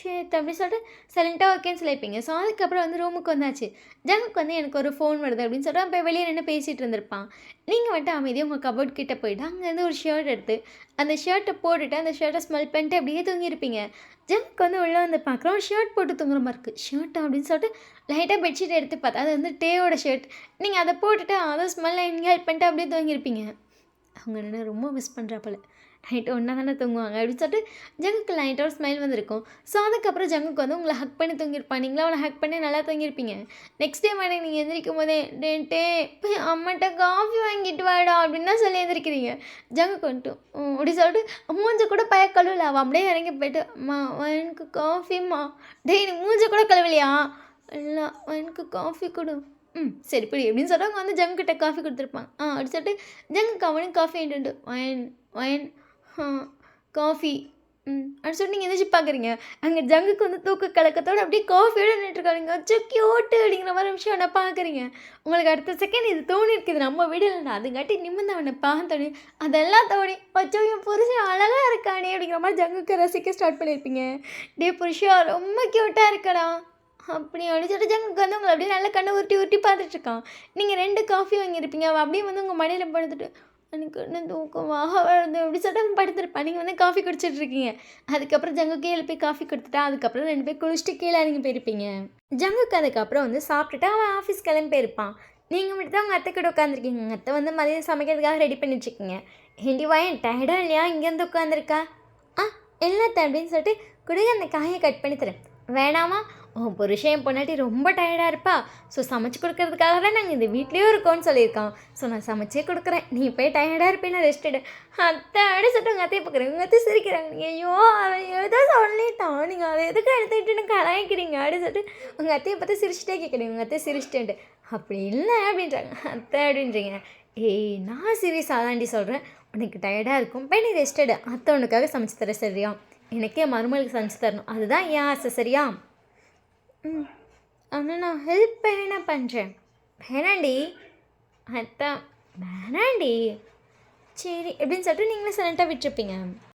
சரி அப்படி சொல்லிட்டு சைலண்ட்டாக ஓகேன்னு சொல்லியிருப்பீங்க. ஸோ அதுக்கப்புறம் வந்து ரூமுக்கு வந்தாச்சு. ஜங்குக்கு வந்து எனக்கு ஒரு ஃபோன் வருது அப்படின்னு சொல்லிட்டு போய் வெளியே நின்று பேசிகிட்டு இருந்திருப்பான். நீங்கள் வந்துட்டு அமைதியாக உங்கள் கபோர்ட் கிட்டே போயிட்டு அங்கேருந்து ஒரு ஷர்ட் எடுத்து அந்த ஷர்ட்டை போட்டுட்டு அந்த ஷர்ட்டை ஸ்மெல் பண்ணிட்டு அப்படியே தூங்கியிருப்பீங்க. ஜங்குக்கு வந்து உள்ளே வந்து பார்க்குறோம் ஷர்ட் போட்டு தூங்குற மாதிரி இருக்குது. ஷர்ட்டா அப்படின்னு சொல்லிட்டு லைட்டாக பெட்ஷீட் எடுத்து பார்த்தா அது வந்து டேவோட ஷர்ட். நீங்கள் அதை போட்டுட்டு அதை ஸ்மெல்லை இன்ஹேல் பண்ணிட்டு அப்படியே தூங்கியிருப்பீங்க. அவங்க என்ன ரொம்ப மிஸ் பண்ணுறா போல, நைட்டு ஒன்றா தானே தூங்குவாங்க அப்படின்னு சொல்லிட்டு ஜங்குக்கு லைட்டாக ஒரு ஸ்மைல் வந்திருக்கும். ஸோ அதுக்கப்புறம் ஜங்குக்கு வந்து உங்களை ஹக் பண்ணி தூங்கியிருப்பான். நீங்களும் அவனை ஹக் பண்ணி நல்லா தூங்கியிருப்பீங்க. நெக்ஸ்ட் டே மார்னிங் நீங்கள் எந்திரிக்கும் போதே டே போய் அம்மாட்ட காஃபி வாங்கிட்டு வாடா அப்படின்னு தான் சொல்லி எந்திரிக்கிறீங்க. ஜங்குக்கு வந்துட்டு அப்படி சொல்லிட்டு மூஞ்ச கூட கழுவல. அவன் அப்படியே இறங்கி போயிட்டு அம்மா எனக்கு காஃபிம்மா. டே நீ மூஞ்ச கூட கழுவலையா? இல்லை எனக்கு காஃபி கொடு. சரி பிடி அப்படின்னு சொல்லிட்டு அவங்க வந்து ஜங்குக்கிட்ட காஃபி கொடுத்துருப்பாங்க. அப்படி சொல்லிட்டு ஜங்குக்கு அவனுக்கு காஃபி ஆகிட்டு ஒயின் ஒயின் காஃபி அப்படி சொல்லிட்டு நீங்கள் எந்திரிச்சு பார்க்குறீங்க. அங்கே ஜங்குக்கு வந்து தூக்க கலக்கத்தோடு அப்படியே காஃபியோடு நின்றுட்டுருக்காங்க. அச்சோ க்யூட்டு அப்படிங்கிற மாதிரி விஷயம் என்ன பார்க்குறீங்க. உங்களுக்கு அடுத்த செகண்ட் இது தோணிருக்குது நம்ம வீடில் அதுங்காட்டி நிமிர்ந்து அவனை பார்த்தோன்னே அதெல்லாம் தோணி அச்சோ என் புருஷன் அழகாக இருக்கானே அப்படிங்கிற மாதிரி ஜங்குக்கு ரசிக்க ஸ்டார்ட் பண்ணியிருப்பீங்க. டே புருஷா ரொம்ப க்யூட்டாக இருக்கடா அப்படி அப்படின்னு சொல்லிட்டு ஜங்குக்கு வந்து உங்களை அப்படியே நல்லா கண்ணை உருட்டி பார்த்துட்ருக்கான். நீங்கள் 2 காஃபி வாங்கியிருப்பீங்க. அவள் அப்படியே வந்து உங்கள் மடியில் படுத்துட்டு எனக்கு என்ன தூக்கமாக வருது அப்படி சொல்லிட்டு அவன் படுத்துருப்பான். நீங்கள் வந்து காஃபி குடிச்சிட்ருக்கீங்க. அதுக்கப்புறம் ஜங்குக்கே எழுப்பி காஃபி கொடுத்துட்டா. அதுக்கப்புறம் 2 பேர் குளிச்சுட்டு கீழே இறங்கி போயிருப்பீங்க. ஜங்குக்கு அதுக்கப்புறம் வந்து சாப்பிட்டுட்டு அவன் ஆஃபீஸ் கிளம்பி போயிருப்பான். நீங்கள் மட்டும் தான் உங்கள் அத்தை கூட உட்காந்துருக்கீங்க. உங்கள் அத்தை வந்து மதியம் சமைக்கிறதுக்காக ரெடி பண்ணிட்டுருக்கீங்க. ஏண்டி வாயன் டயர்டாக இல்லையா இங்கேருந்து உட்காந்துருக்கா? எல்லாத்த அப்படின்னு சொல்லிட்டு கொடுங்க அந்த காயை கட் பண்ணி தரேன். வேணாமா? உன் புருஷன் என் பொண்டாட்டி ரொம்ப டயர்டாக இருப்பா. ஸோ சமைச்சு கொடுக்கறதுக்காக தான் நாங்கள் இந்த வீட்லேயும் இருக்கோன்னு சொல்லியிருக்கான். ஸோ நான் சமைச்சே கொடுக்குறேன், நீ போய் டயர்டாக இருப்பேன் ரெஸ்ட் எடு. அத்தை அப்படி சொல்லிட்டு உங்கள் அத்தையை பார்க்குறேன். உங்கள் அத்தை சிரிக்கிறாங்க. ஐயோ அவன் ஏதோ சொல்லிட்டான், நீங்கள் அதை எதுக்கு எடுத்துக்கிட்டு கலாய்க்கிறீங்க அப்படின்னு சொல்லிட்டு உங்கள் அத்தையை பார்த்து சிரிச்சிட்டே கேட்குறீங்க. உங்கள் அத்தை சிரிச்சிட்டேன்ட்டு அப்படி இல்லை அப்படின்றாங்க. அத்தை அப்படின்றீங்க. ஏய் நான் சீரியஸாக தாண்டி சொல்கிறேன், உனக்கு டயர்டாக இருக்கும் போய் நீ ரெஸ்ட் எடு. அத்தை உனக்காக சமைச்சு தர சரியா? எனக்கே மருமகளுக்கு சமைச்சு தரணும், அதுதான் ஏன் ஆசை சரியா? ஆனால் நான் ஹெல்ப் வேணா பண்ணுறேன். வேணாண்டி அதான் வேணாண்டி சரி எப்படின்னு சொல்லிட்டு நீங்களே சைலண்ட்டாக விட்டுருப்பீங்க.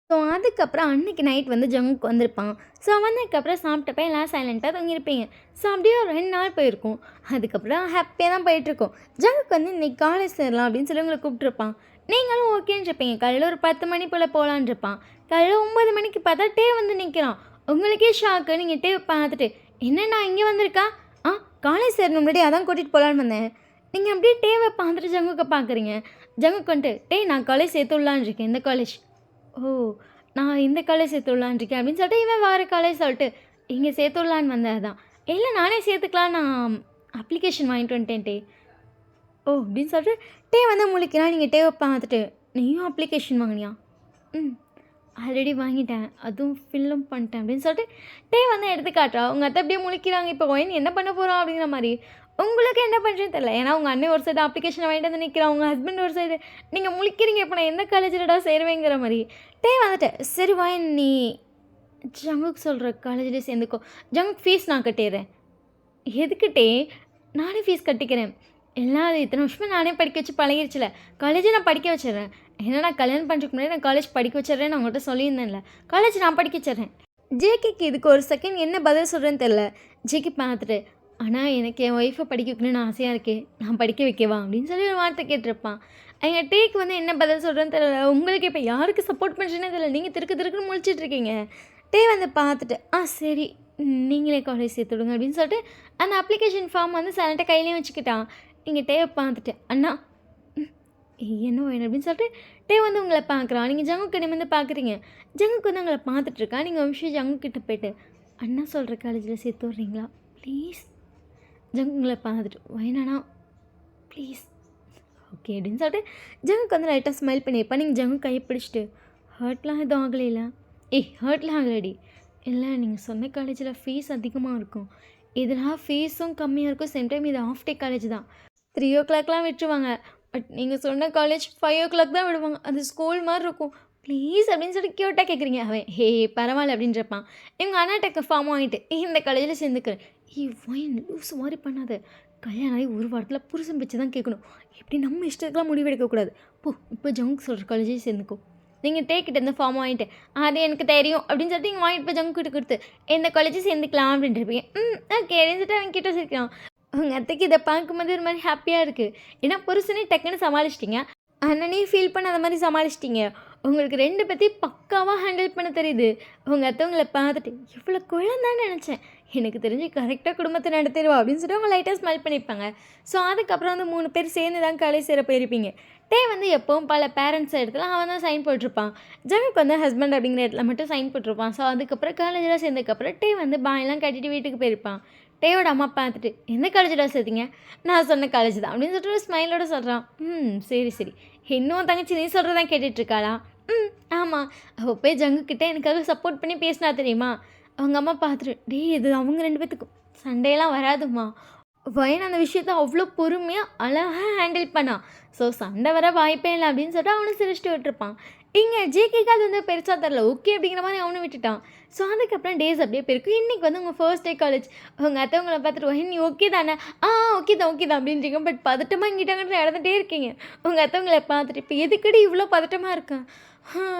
ஸோ அதுக்கப்புறம் அன்றைக்கி நைட் வந்து ஜங்குக்கு வந்திருப்பான். ஸோ வந்ததுக்கப்புறம் சாப்பிட்டப்ப எல்லாம் சைலண்ட்டாக தங்கியிருப்பீங்க. ஸோ அப்படியே ஒரு 2 நாள் போயிருக்கும். அதுக்கப்புறம் ஹாப்பியாக தான் போயிட்டுருக்கோம். ஜங்குக்கு வந்து இன்றைக்கி காலேஜ் சேரலாம் அப்படின்னு சொல்லி உங்களை கூப்பிட்ருப்பான். நீங்களும் ஓகேன்னு இருப்பீங்க. காலையில் ஒரு 10 மணி போல் போகலான் இருப்பான். காலையில் 9 மணிக்கு பார்த்தா டே வந்து நிற்கிறான். உங்களுக்கே ஷாக்கு. நீங்கள் டே பார்த்துட்டு என்ன நான் இங்கே வந்திருக்கா? காலேஜ் சேரணும் முன்னாடி அதான் கூட்டிகிட்டு போகலான்னு வந்தேன். நீங்கள் அப்படியே டேவை பார்த்துட்டு ஜங்குக்கை பார்க்குறீங்க. ஜங்குக்கு வந்துட்டு டே நான் காலேஜ் சேர்த்து விடலான்னு இருக்கேன். இந்த காலேஜ் நான் இந்த காலேஜ் சேர்த்து விடலான்னு இருக்கேன் அப்படின்னு சொல்லிட்டு இவன் வேறு காலேஜ் சொல்லிட்டு இங்கே சேர்த்து விடலான்னு வந்தேன். தான் இல்லை நானே சேர்த்துக்கலாம், நான் அப்ளிகேஷன் வாங்கிட்டு வந்துட்டேன் டே. அப்படின்னு சொல்லிட்டு டே வந்து முழிக்கிறான். நீங்கள் டேவை பார்த்துட்டு நீயும் அப்ளிகேஷன் வாங்கினியா? ஆல்ரெடி வாங்கிட்டேன், அதுவும் ஃபில்லும் பண்ணிட்டேன் அப்படின்னு சொல்லிட்டு டே வந்து எடுத்து காட்டுறா. உங்கள் அத்தை அப்படியே முழிக்கிறாங்க. இப்போ ஒயின் என்ன பண்ண போகிறோம் அப்படிங்கிற மாதிரி. உங்களுக்கு என்ன பண்ணுறேன்னு தெரியல. ஏன்னா உங்கள் அண்ணன் ஒரு சைடு அப்ளிகேஷன் வாங்கிட்டு வந்து நிற்கிறான், உங்கள் ஹஸ்பண்ட் ஒரு சைடு நீங்கள் முழிக்கிறீங்க. இப்போ நான் எந்த காலேஜில்டா சேருவேங்கிற மாதிரி. டே வந்துட்டு சரி ஒயின் நீ ஜங்குக்கு சொல்கிற காலேஜ்லேயே சேர்ந்துக்கோ. ஜங்குக்கு ஃபீஸ் நான் கட்டிடுறேன். எதுக்கிட்டே? நானே ஃபீஸ் கட்டிக்கிறேன். எல்லாம் அது இத்தனை வருஷமாக நானே படிக்க வச்சு பழகிடுச்சுல. காலேஜை நான் படிக்க வச்சிடுறேன். ஏன்னா நான் கல்யாணம் பண்ணுறதுக்கு முன்னாடி நான் காலேஜ் படிக்க வச்சிடுறேன்னு அவங்கள்ட்ட சொல்லியிருந்தேன்ல. காலேஜ் நான் படிக்க வச்சிடுறேன். ஜேகேக்கு இதுக்கு ஒரு செகண்ட் என்ன பதில் சொல்கிறேன்னு தெரில. ஜேகே பார்த்துட்டு, ஆனால் எனக்கு என் ஒய்ஃபை படிக்க வைக்கணும்னு ஆசையாக இருக்கே, நான் படிக்க வைக்கவா அப்படின்னு சொல்லி ஒரு வார்த்தை கேட்டிருப்பான். எங்கள் டேக்கு வந்து என்ன பதில் சொல்கிறேன்னு தெரியல. உங்களுக்கு இப்போ யாருக்கு சப்போர்ட் பண்ணுறேன்னே தெரியல. நீங்கள் திருக்குன்னு முழிச்சிட்ருக்கீங்க. டே வந்து பார்த்துட்டு, சரி நீங்களே காலேஜ் சேர்த்து விடுங்க அப்படின்னு சொல்லிட்டு அந்த அப்ளிகேஷன் ஃபார்ம் வந்து சைலண்ட்டாக கையிலேயே வச்சுக்கிட்டான். நீங்கள் டேவை பார்த்துட்டு, அண்ணா என்ன வேணும் அப்படின்னு சொல்லிட்டு டே வந்து உங்களை பார்க்குறான். நீங்கள் ஜங்குக்கு நிமிர்ந்து பார்க்குறீங்க. ஜங்குக்கு வந்து உங்களை பார்த்துட்ருக்கா. நீங்கள் ஒரு விஷயம் ஜங்குக்கிட்ட போய்ட்டு, அண்ணா சொல்கிற காலேஜில் சேர்த்து விட்றீங்களா ப்ளீஸ்? ஜங்கு உங்களை பார்த்துட்டு, வேணாண்ணா ப்ளீஸ் ஓகே அப்படின்னு சொல்லிட்டு ஜங்குக்கு வந்து லைட்டாக ஸ்மைல் பண்ணியிருப்பா. நீங்கள் ஜங்கு கையை பிடிச்சிட்டு, ஹர்ட்லாம் எதுவும் ஆகலையில? ஹர்ட்லாம் ஆகலடி. இல்லை நீங்கள் சொன்ன காலேஜில் ஃபீஸ் அதிகமாக இருக்கும், இதெல்லாம் ஃபீஸும் கம்மியாக இருக்கும். சேம் டைம் இது ஆஃப் டே காலேஜ் தான், 3 o'clockலாம் விட்டுருவாங்க. பட் நீங்கள் சொன்ன காலேஜ் 5 o'clock தான் விடுவாங்க. அது ஸ்கூல் மாதிரி இருக்கும் ப்ளீஸ் அப்படின்னு சொல்லி க்யூட்டாக கேட்குறீங்க. அவன் பரவாயில்ல அப்படின்றப்பான். இவங்க அண்ணாட்டக்கு ஃபார்ம் ஆகிட்டு இந்த காலேஜில் சேர்ந்துக்கிறேன். ஒயின் லூஸ் மாதிரி பண்ணாத, கல்யாணம் ஆகி ஒரு வாரத்தில் புருஷன் பிச்சு தான் கேட்கணும். எப்படி நம்ம இஷ்டத்துக்குலாம் முடிவெடுக்கக்கூடாது. இப்போ ஜங்கு சொல்கிற காலேஜே சேர்ந்துக்கும். நீங்கள் டேக்கிட்ட இருந்து ஃபார்ம் வாங்கிட்டு, அது எனக்கு தெரியும் அப்படின்னு சொல்லிட்டு நீங்கள் வாங்கிட்டு போய் ஜங்கு கிட்ட கொடுத்து எந்த காலேஜும் சேர்ந்துக்கலாம் அப்படின்றப்பீங்க. ஓகே அப்படின்னு சொல்லிட்டு அவங்க கிட்ட சேர்க்கலாம். உங்கள் அத்தைக்கு இதை பார்க்கும்போது ஒரு மாதிரி ஹாப்பியாக இருக்குது. ஏன்னா புருஷனே டக்குன்னு சமாளிச்சிட்டிங்க, அண்ணனையும் ஃபீல் பண்ண அந்த மாதிரி சமாளிச்சிட்டிங்க. உங்களுக்கு 2 பற்றி பக்காவாக ஹேண்டில் பண்ண தெரியுது. உங்கள் அத்தை உங்களை பார்த்துட்டு இவ்வளோ குழந்தான்னு நினச்சேன், எனக்கு தெரிஞ்சு கரெக்டாக குடும்பத்தை நடத்திடுவா அப்படின்னு சொல்லிட்டு அவங்க லைட்டாக ஸ்மைல் பண்ணியிருப்பாங்க. ஸோ அதுக்கப்புறம் வந்து 3 பேர் சேர்ந்து தான் காலேஜ் சேர போயிருப்பீங்க. டே வந்து எப்போவும் பல பேரண்ட்ஸ் இடத்துல அவன் தான் சைன் போட்டிருப்பான். ஜங்குக்கு வந்து ஹஸ்பண்ட் அப்படிங்கிற இடத்துல மட்டும் சைன் போட்டிருப்பான். ஸோ அதுக்கப்புறம் காலேஜில் சேர்ந்ததுக்கப்புறம் டே வந்து பாயெல்லாம் கட்டிட்டு வீட்டுக்கு போயிருப்பான். டேயோட அம்மா பார்த்துட்டு, எந்த காலேஜில் சேர்த்திங்க? நான் சொன்ன காலேஜ் தான் அப்படின்னு சொல்லிட்டு ஒரு ஸ்மைலோட சொல்கிறான். சரி இன்னும் தங்கச்சி நீ சொல்கிறதான் கேட்டுட்ருக்காளா? ஆமாம். அவள் போய் ஜங்குக்கிட்ட எனக்காக சப்போர்ட் பண்ணி பேசினா தெரியுமா? அவங்க அம்மா பார்த்துட்டு, இது அவங்க 2 பேத்துக்கும் சண்டையெல்லாம் வராதுமா. வயன் அந்த விஷயத்த அவ்வளோ பொறுமையாக அழகாக ஹேண்டில் பண்ணான். ஸோ சண்டை வர வாய்ப்பே இல்லை அப்படின்னு சொல்லிட்டு அவனும் சிரிச்சிட்டு விட்டுருப்பான். இங்கே ஜேகேக்கு அது வந்து பெருசாக தரல, ஓகே அப்படிங்கிற மாதிரி அவனும் விட்டுட்டான். ஸோ அதுக்கப்புறம் டேஸ் அப்படியே போயிருக்கும். இன்றைக்கி வந்து உங்கள் ஃபர்ஸ்ட் டே காலேஜ். உங்கள் அத்தவங்களை பார்த்துட்டு, நீ ஓகே தானே? ஓகே தான் அப்படின்றீங்க. பட் பதட்டமாக இங்கிட்டாங்கன்னு நடந்துகிட்டே இருக்கீங்க. உங்கள் அத்தவங்களை பார்த்துட்டு, இப்போ எதுக்கடி இவ்வளோ பதட்டமாக இருக்கேன்?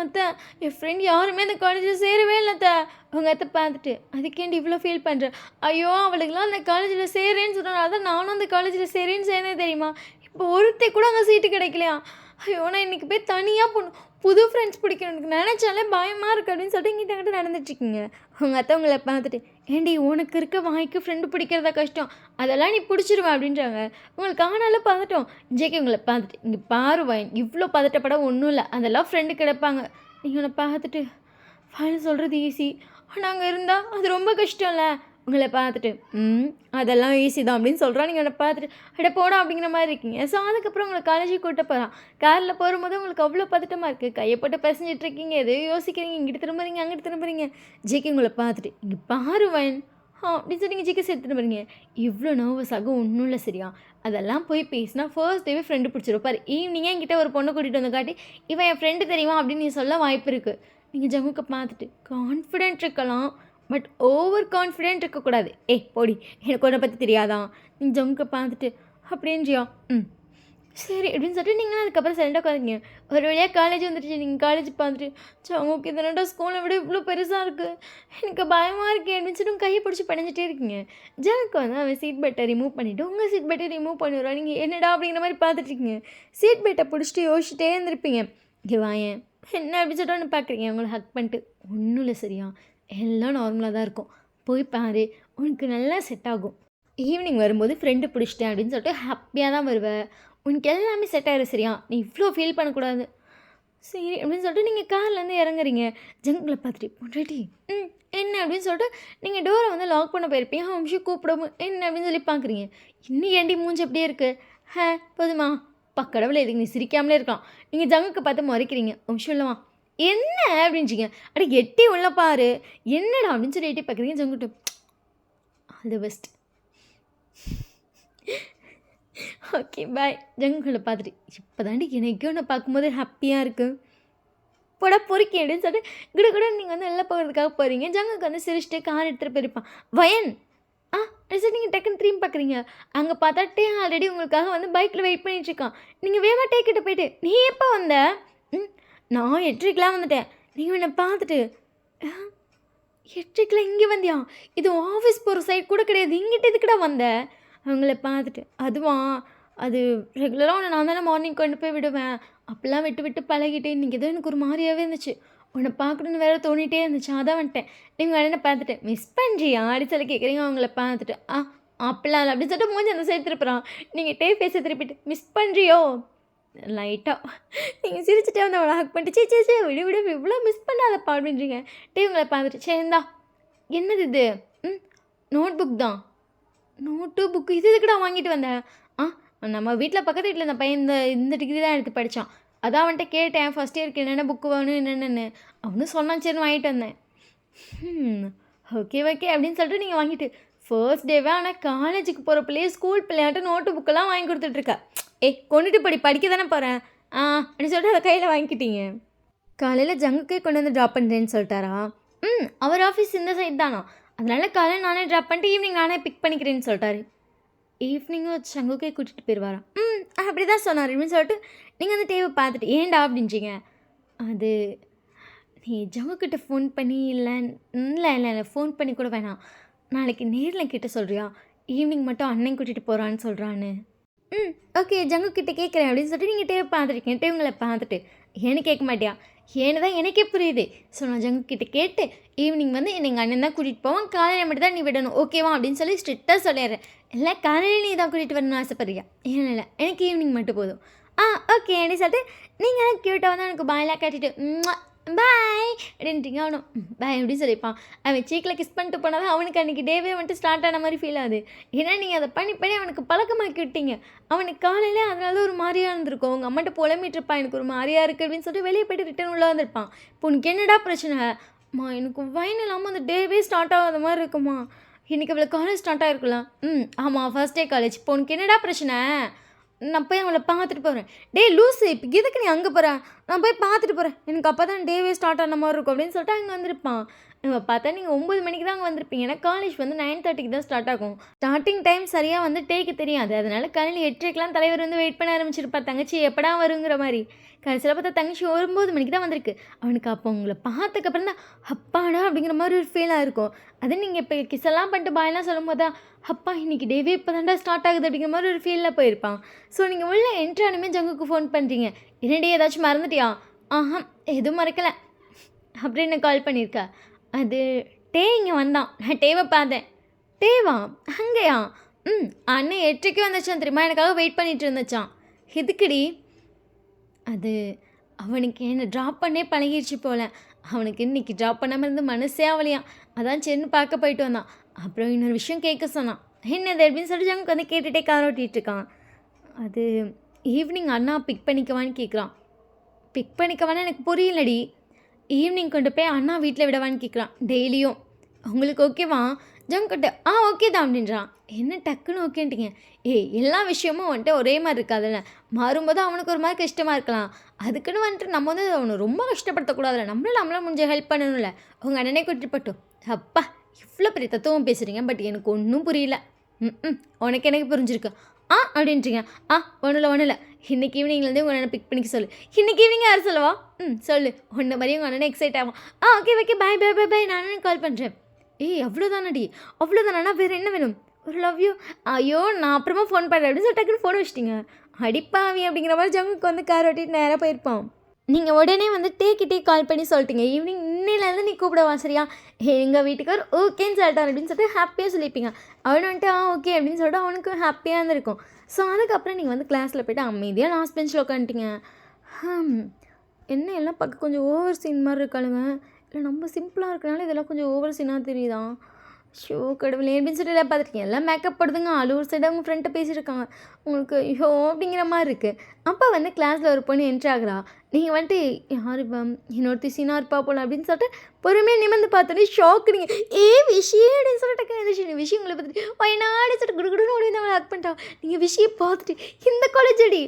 அத்தை என் ஃப்ரெண்ட் யாருமே அந்த காலேஜில் சேரவே இல்லை அத்தை. உங்கள் அத்தை பார்த்துட்டு, அதுக்கேண்டி இவ்வளோ ஃபீல் பண்ணுறேன்? ஐயோ அவளுக்குலாம் அந்த காலேஜில் சேரேன்னு சொன்னால தான் நானும் அந்த காலேஜில் சேரேன்னு சேர்ந்தேன் தெரியுமா? இப்போ ஒருத்தை கூட அங்கே சீட்டு கிடைக்கலையா? ஐயோ நான் இன்றைக்கி போய் தனியாக போகணும், புது ஃப்ரெண்ட்ஸ் பிடிக்கணும், எனக்கு நினச்சாலே பயமாக இருக்குது அப்படின்னு சொல்லிட்டு இங்கிட்ட நடந்துட்டுருக்கீங்க. உங்கள் அத்தை உங்களை பார்த்துட்டு, ஏண்டி உனக்கு இருக்க வாய்க்கு ஃப்ரெண்டு பிடிக்கிறதா கஷ்டம், அதெல்லாம் நீ பிடிச்சிருவேன் அப்படின்றாங்க. உங்களுக்கு ஆனாலும் பதட்டம். ஜேகே உங்களை பார்த்துட்டு, இங்கே பாருவேன் இவ்வளோ பதட்டப்பட ஒன்றும் இல்லை, அதெல்லாம் ஃப்ரெண்டு கிடப்பாங்க. நீங்கள் உன்னை பார்த்துட்டு ஃபைனல் சொல்கிறது ஈஸி, ஆனால் அங்கே இருந்தால் அது ரொம்ப கஷ்டம் இல்லை. உங்களை பார்த்துட்டு அதெல்லாம் ஈஸி தான் அப்படின்னு சொல்கிறான். நீங்கள் என்னை பார்த்துட்டு அட போடா அப்படிங்கிற மாதிரி இருக்கீங்க. ஸோ அதுக்கப்புறம் உங்களை காலேஜுக்கு கூட்ட போகிறான். காரில் போகும்போது உங்களுக்கு அவ்வளோ பதட்டமாக இருக்குது, கையை போட்டு பேசிஞ்சிட்டு இருக்கீங்க, எதையோ யோசிக்கிறீங்க, இங்கிட்டு திரும்புறீங்க அங்கிட்டு திரும்புறீங்க. ஜேகே உங்களை பார்த்துட்டு, இங்கே பாருவேன் அப்படின்னு சொல்லி நீங்கள் ஜிக்கை சேர்த்துட்டு போகிறீங்க. இவ்வளோ நர்வஸாக ஒன்றும் இல்லை சரியா? அதெல்லாம் போய் பேசினா ஃபர்ஸ்ட் டேவே ஃப்ரெண்டு பிடிச்சிருப்பார். ஈவினிங்கே என்கிட்ட ஒரு பொண்ணை கூட்டிகிட்டு வந்து காட்டி இவன் என் ஃப்ரெண்டு தெரியுமா அப்படின்னு நீ சொல்ல வாய்ப்பு இருக்குது. நீங்கள் ஜங்குக்கு பார்த்துட்டு கான்ஃபிடென்ட் இருக்கலாம், பட் ஓவர் கான்ஃபிடென்ட் இருக்கக்கூடாது. போடி எனக்கு உன்னை பற்றி தெரியாதான்? நீ ஜங்குக்கு பார்த்துட்டு அப்படின்றியா? சரி அப்படின்னு சொல்லிட்டு நீங்களும் அதுக்கப்புறம் சைலண்டாக உட்காந்துங்க. ஒரு வழியாக காலேஜ் வந்துடுச்சு. நீங்கள் காலேஜ் பார்த்துட்டு, ஜங்குக்கு இதனடா ஸ்கூலை விட இவ்வளோ பெருசாக இருக்குது, எனக்கு பயமாக இருக்குது அப்படின்னு சொல்லிட்டு கையை பிடிச்சி படைஞ்சிட்டே இருக்கீங்க. ஜங்குக்கு வந்து அவன் சீட் பெல்ட்டை ரிமூவ் பண்ணிவிட்டு உங்கள் சீட் பெல்ட்டை ரிமூவ் பண்ணிடுவான். நீங்கள் என்னடா அப்படிங்கிற மாதிரி பார்த்துட்ருக்கீங்க. சீட் பெல்ட்டை பிடிச்சிட்டு யோசிச்சுட்டே இருந்திருப்பீங்க. இங்கே வாயேன் என்ன அப்படி சொல்லிட்டு ஒன்று பார்க்குறீங்க. உங்களை ஹக் பண்ணிட்டு, ஒன்றும் இல்லை சரியா, எல்லாம் நார்மலாக தான் இருக்கும், போய் பாரு உனக்கு நல்லா செட் ஆகும். ஈவினிங் வரும்போது ஃப்ரெண்டு பிடிச்சிட்டேன் அப்படின்னு சொல்லிட்டு ஹாப்பியாக தான் வருவேன், உனக்கு எல்லாமே செட் ஆகிடும் சரியா, நீ இவ்வளோ ஃபீல் பண்ணக்கூடாது. சரி அப்படின்னு சொல்லிட்டு நீங்கள் கார்லேருந்து இறங்குறீங்க. ஜங்குல பார்த்துட்டு, பொண்டாட்டி என்ன அப்படின்னு சொல்லிட்டு நீங்கள் டோரை வந்து லாக் பண்ண போயிருப்பீங்க. நிமிஷம் கூப்பிடவும் என்ன அப்படின்னு சொல்லி பார்க்குறீங்க. இன்னும் ஏண்டி மூஞ்சி அப்படியே இருக்குது? போதுமா பக்கடவுள், எதுக்கு நீ சிரிக்காமலே இருக்கலாம். நீங்கள் ஜங்குக்கு பார்த்து முறைக்கிறீங்க. நிமிஷம் இல்லைவா என்ன அப்படின்ச்சிங்க. அட எட்டி உள்ள பாரு என்னடா அப்படின்னு சொல்லி எட்டி பார்க்குறீங்க. ஜங்குட்டு all the best, okay bye. ஜங்குகளை பார்த்துட்டு, இப்போ தாண்டி எனக்கே ஒன்று பார்க்கும்போது ஹாப்பியாக இருக்குது, போட பொறுக்கி அப்படின்னு சொல்லிட்டு கூட நீங்கள் வந்து வெளில போகிறதுக்காக போகிறீங்க. ஜங்குக்கு வந்து சிரிச்சிட்டு கார் எடுத்துகிட்டு போயிருப்பான். வயன் சரி நீங்கள் டக்குன்னு திரும்பி பார்க்குறீங்க. அங்கே பார்த்தா டே ஆல்ரெடி உங்களுக்காக வந்து பைக்கில் வெயிட் பண்ணிகிட்ருக்கான். நீங்கள் வேகமாக டேக்கிட்ட போயிட்டு, நீ எப்போ வந்த? நான் 8:30க்கெலாம் வந்துட்டேன். நீங்கள் என்னை பார்த்துட்டு 8:30 இங்கே வந்தியா? இது ஆஃபீஸ் போகிற சைட் கூட கிடையாது, இங்கிட்ட எதுக்குடா வந்த? அவங்கள பார்த்துட்டு, அதுவா அது ரெகுலராக உன்னை நான் தானே மார்னிங் கொண்டு போய் விடுவேன், அப்போல்லாம் விட்டு விட்டு பழகிட்டு இன்றைக்கி ஏதோ எனக்கு ஒரு மாதிரியாகவே இருந்துச்சு, உன்னை பார்க்கணுன்னு வேறு தோணிகிட்டே இருந்துச்சு, அதான் வந்துட்டேன். நீங்கள் அண்ணனை பார்த்துட்டு மிஸ் பண்ணுறியா அப்படி சொல்லி கேட்குறீங்க. அவங்கள பார்த்துட்டு அப்பெல்லாம் இல்லை அப்படின்னு சொல்லிட்டு மூஞ்சி அந்த சைடு திருப்புறான். நீங்கள் டே பேச திருப்பிட்டு மிஸ் பண்ணுறியோ லைட்டாக நீங்கள் சிரிச்சுட்டே வந்து அவளை ஹக் பண்ணிட்டு சே விடு விடு இவ்வளோ மிஸ் பண்ணாதப்பா அப்படின்றீங்க. உங்களை பார்த்துட்டு சரிந்தா என்னது இது? நோட் புக் தான். நோட்டு புக்கு இது எதுக்குடா வாங்கிட்டு வந்தேன்? நம்ம வீட்டில் பக்கத்து வீட்டில் இந்த பையன் இந்த டிகிரி தான் எடுத்து படித்தான், அதான் அவன்கிட்ட கேட்டேன் ஃபஸ்ட் இயருக்கு என்னென்ன புக்கு வேணும் என்னென்னு, அவனு சொன்னான் சரின்னு வாங்கிட்டு வந்தேன். ஓகே அப்படின்னு சொல்லிட்டு நீங்கள் வாங்கிட்டு ஃபர்ஸ்ட் டேவே ஆனால் காலேஜுக்கு போகிற பிள்ளையே ஸ்கூல் பிள்ளையாட்ட நோட்டு புக்கெல்லாம் வாங்கி கொடுத்துட்ருக்கா. கொண்டுட்டு படிக்க தானே போகிறேன் அப்படின்னு சொல்லிட்டு அதை கையில் வாங்கிக்கிட்டீங்க. காலையில் ஜங்குக்கே கொண்டு வந்து ட்ராப் பண்ணுறேன்னு சொல்லிட்டாரா? அவர் ஆஃபீஸ் இந்த சைட் தானா, அதனால் காலையில் நானே ட்ராப் பண்ணிட்டு ஈவினிங் நானே பிக் பண்ணிக்கிறேன்னு சொல்லிட்டாரு. ஈவினிங்கும் ஜங்குக்கே கூட்டிகிட்டு போயிடுவாராம். அப்படி தான் சொன்னார் அப்படின்னு சொல்லிட்டு நீங்கள் அந்த டேவை பார்த்துட்டு ஏன்டா அப்படின்றீங்க. அது நீ ஜங்குக்கிட்ட ஃபோன் பண்ணி இல்லை ஃபோன் பண்ணி கூட வேணாம், நாளைக்கு நேரில் கிட்ட சொல்கிறியா, ஈவினிங் மட்டும் அண்ணன் கூட்டிகிட்டு போகிறான்னு சொல்கிறான்னு. ஓகே ஜங்குக்கிட்ட கேட்குறேன் அப்படின்னு சொல்லிட்டு நீங்கள் டேவை பார்த்துருக்கேன். டேவுங்களை பார்த்துட்டு ஏன்னு கேட்க மாட்டியா? ஏன்னு தான் எனக்கே புரியுது. ஸோ நான் ஜங்குக்கிட்ட கேட்டு ஈவினிங் வந்து எங்கள் அண்ணன் தான் கூட்டிகிட்டு போவான், காலையில் மட்டும் தான் நீ விடணும் ஓகேவா அப்படின்னு சொல்லி ஸ்ட்ரிக்டாக சொல்லிடுறேன். இல்லை காலையில் நீ தான் கூட்டிகிட்டு வரணும்னு ஆசைப்படுறியா? இல்லை எனக்கு ஈவினிங் மட்டும் போதும். ஓகே அப்படின்னு சொல்லிட்டு நீங்கள் க்யூட்டாக வந்து எனக்கு பாயெலாம் காட்டிட்டு பாய் அப்படின்ட்டிங்க. அவனும் பாய் அப்படின்னு சொல்லிப்பான். அவன் சீக்கில் கிஸ் பண்ணிட்டு போனால் தான் அவனுக்கு அன்றைக்கி டேவே வந்துட்டு ஸ்டார்ட் ஆன மாதிரி ஃபீல் ஆகுது. ஏன்னா நீங்கள் அதை பண்ணி அவனுக்கு பழக்கமாக்கி விட்டீங்க. அவனுக்கு காலையிலே அதனால ஒரு மாதிரியாக இருந்திருக்கும், அவங்க அம்மாட்ட புலம்பிட்டு இருப்பான் எனக்கு ஒரு மாதிரியாக இருக்குது அப்படின்னு சொல்லிட்டு வெளியே போய்ட்டு ரிட்டன் உள்ளே வந்திருப்பான். இப்போ உனக்கு என்னடா பிரச்சனை? எனக்கு வைன் இல்லாமல் அந்த டேவே ஸ்டார்ட் ஆகாத மாதிரி இருக்குமா, இன்றைக்கி அவளை காலேஜ் ஸ்டார்ட் ஆகிருக்கலாம். ஆமாம் ஃபர்ஸ்ட் டே காலேஜ். இப்போ உனக்கு என்னடா பிரச்சனை? நான் போய் அவளை பார்த்துட்டு போகிறேன். லூஸு இப்போ எதுக்கு நீ அங்கே போகிறேன்? நான் போய் பார்த்துட்டு போகிறேன், எனக்கு அப்போ தான் டேவே ஸ்டார்ட் ஆன மாதிரி இருக்கும் அப்படின்னு சொல்லிட்டு அங்கே வந்திருப்பான். பார்த்தா நீங்கள் 9 மணிக்கு தான் அங்கே வந்திருப்பீங்க. ஏன்னா காலேஜ் வந்து 9:30க்கு தான் ஸ்டார்ட் ஆகும். ஸ்டார்டிங் டைம் சரியாக வந்து டேக்கு தெரியாது, அதனால காலையில் 8:30க்கெலாம் தலைவர் வந்து வெயிட் பண்ண ஆரம்பிச்சிருப்பா, தங்கச்சி எப்படா வருங்கிற மாதிரி. கடைசியில் பார்த்தா தங்கச்சி 9 மணிக்கு தான் வந்திருக்கு. அவனுக்கு அப்போ உங்களை பார்த்ததுக்கப்புறம் தான் அப்பாடா அப்படிங்கிற மாதிரி ஒரு ஃபீலாக இருக்கும். அது நீங்கள் இப்போ கிஸ்ஸெல்லாம் பண்ணிட்டு பாயெல்லாம் சொல்லும் போது தான் அப்பா இன்றைக்கி டேவே இப்போ தாண்டா ஸ்டார்ட் ஆகுது அப்படிங்கிற மாதிரி ஒரு ஃபீலில் போயிருப்பான். ஸோ நீங்கள் உள்ளே என்ட்ரானுமே ஜங்குக்கு ஃபோன் பண்ணுறீங்க. என்னடி ஏதாச்சும் மறந்துட்டியா? எதுவும் மறக்கலை அப்படின்னு கால் பண்ணியிருக்கா. அது டே இங்கே வந்தான், நான் டேவை பார்த்தேன். டேவா அங்கேயா? அண்ணன் 8:30க்கு வந்துச்சான் தெரியுமா, எனக்காக வெயிட் பண்ணிகிட்டு இருந்துச்சான். எதுக்குடி? அது அவனுக்கு என்னை ட்ராப் பண்ணே பழகிடுச்சு போல், அவனுக்கு இன்றைக்கி ட்ராப் பண்ணாமல் இருந்து மனசே அவளையான், அதான் சரின்னு பார்க்க போயிட்டு வந்தான். அப்புறம் இன்னொரு விஷயம் கேட்க சொன்னான். என்னது அப்படின்னு சொல்லிட்டு ஜங்குக்கு வந்து கேட்டுகிட்டே கார் ஓட்டிகிட்டு இருக்கான். அது ஈவினிங் அண்ணா பிக் பண்ணிக்கவான்னு கேட்குறான். பிக் பண்ணிக்கவான்னு எனக்கு புரியலடி. ஈவினிங் கொண்டு போய் அண்ணா வீட்டில் விடவான்னு கேட்குறான் டெய்லியும். உங்களுக்கு ஓகேவா? ஜங்குக்கிட்ட ஓகே தான் அப்படின்றான். என்ன டக்குன்னு ஓகேன்ட்டிங்க? எல்லா விஷயமும் வந்துட்டு ஒரே மாதிரி இருக்காதுல்ல, மாறும்போது அவனுக்கு ஒரு மாதிரி கஷ்டமாக இருக்கலாம், அதுக்குன்னு வந்துட்டு நம்ம வந்து அவனை ரொம்ப கஷ்டப்படுத்தக்கூடாதுல்ல, நம்மளால முடிஞ்ச ஹெல்ப் பண்ணணும்ல. உங்கள் அண்ணனே கூட்டிட்டு பட்டும். அப்பா இவ்வளோ பெரிய தத்துவம் பேசுகிறீங்க, பட் எனக்கு ஒன்றும் புரியல. உனக்கு எனக்கு புரிஞ்சிருக்கு அப்படின்றீங்க. ஒன்றும் இல்லை இன்றைக்கி ஈவினிங்லேருந்து உங்கள் அண்ணனை பிக் பண்ணிக்க சொல்லு. இன்றைக்கி ஈவினிங் யார் சொல்லவா? சொல்லு. ஒன்றை மாதிரி உங்கள் அண்ணனை எக்ஸைட் ஆகும். ஓகே பாய் பாய் பாய் பாய், நான் கால் பண்ணுறேன். அவ்வளோதானடி? அவ்வளோதானா? வேறு என்ன வேணும்? ஒரு லவ் யூ. ஐயோ நான் அப்புறமா ஃபோன் பண்ணுறேன் அப்படின்னு சொல்லி டக்குன்னு ஃபோன் வச்சிட்டிங்க. அடிப்பாவி அப்படிங்கிற மாதிரி ஜங்குக்கு வந்து கார் ஓட்டிட்டு நேராக போயிருப்பான். நீங்கள் உடனே வந்து டேக்கிட்டே கால் பண்ணி சொல்லிட்டீங்க, ஈவினிங் இன்னிலேருந்து நீ கூப்பிடவா சரியா, எங்கள் வீட்டுக்கார் ஓகேன்னு சொல்லிட்டார் அப்படின்னு சொல்லிட்டு ஹாப்பியாக சொல்லியிருப்பீங்க. அவனு வந்துட்டு ஓகே அப்படின்னு சொல்லிட்டு அவனுக்கும் ஹாப்பியாக இருந்திருக்கும். ஸோ அதுக்கப்புறம் நீங்கள் வந்து கிளாஸில் போய்ட்டு அமைதியாக லாஸ்ட் பெஞ்சில் உட்காந்துட்டீங்க. என்ன எல்லாம் பார்க்க கொஞ்சம் ஓவர் சீன் மாதிரி இருக்காளுங்க, இல்லை நம்ம சிம்பிளாக இருக்கனால இதெல்லாம் கொஞ்சம் ஓவர் சீனாக தெரியுதா? ஷோ கடவுளே அப்படின்னு சொல்லிட்டு எல்லாம் பார்த்துருக்கீங்க. எல்லாம் மேக்கப் போடுதுங்க, ஒரு சைடு அவங்க ஃப்ரெண்ட்டை பேசியிருக்காங்க, உங்களுக்கு ஐயோ அப்படிங்கிற மாதிரி இருக்குது. அப்போ வந்து கிளாஸில் ஒரு பொண்ணு என்ட்ரி ஆகுறா. நீங்கள் வந்துட்டு யார் இப்போ இன்னொருத்தி சீனா இருப்பா போல அப்படின்னு சொல்லிட்டு பொறுமையாக நிமிர்ந்து பார்த்தோன்னே ஷாக்கு. நீங்கள் விஷயம் அப்படின்னு சொல்லிட்டு விஷயம் உங்களை பார்த்துட்டு வயநாடு சொல்லிட்டு குடுகுடுன்னு ஓடி வந்து அவளை ஆக்ட் பண்ணிட்டா. நீங்கள் விஷயம் பார்த்துட்டு இந்த காலேஜ் அடி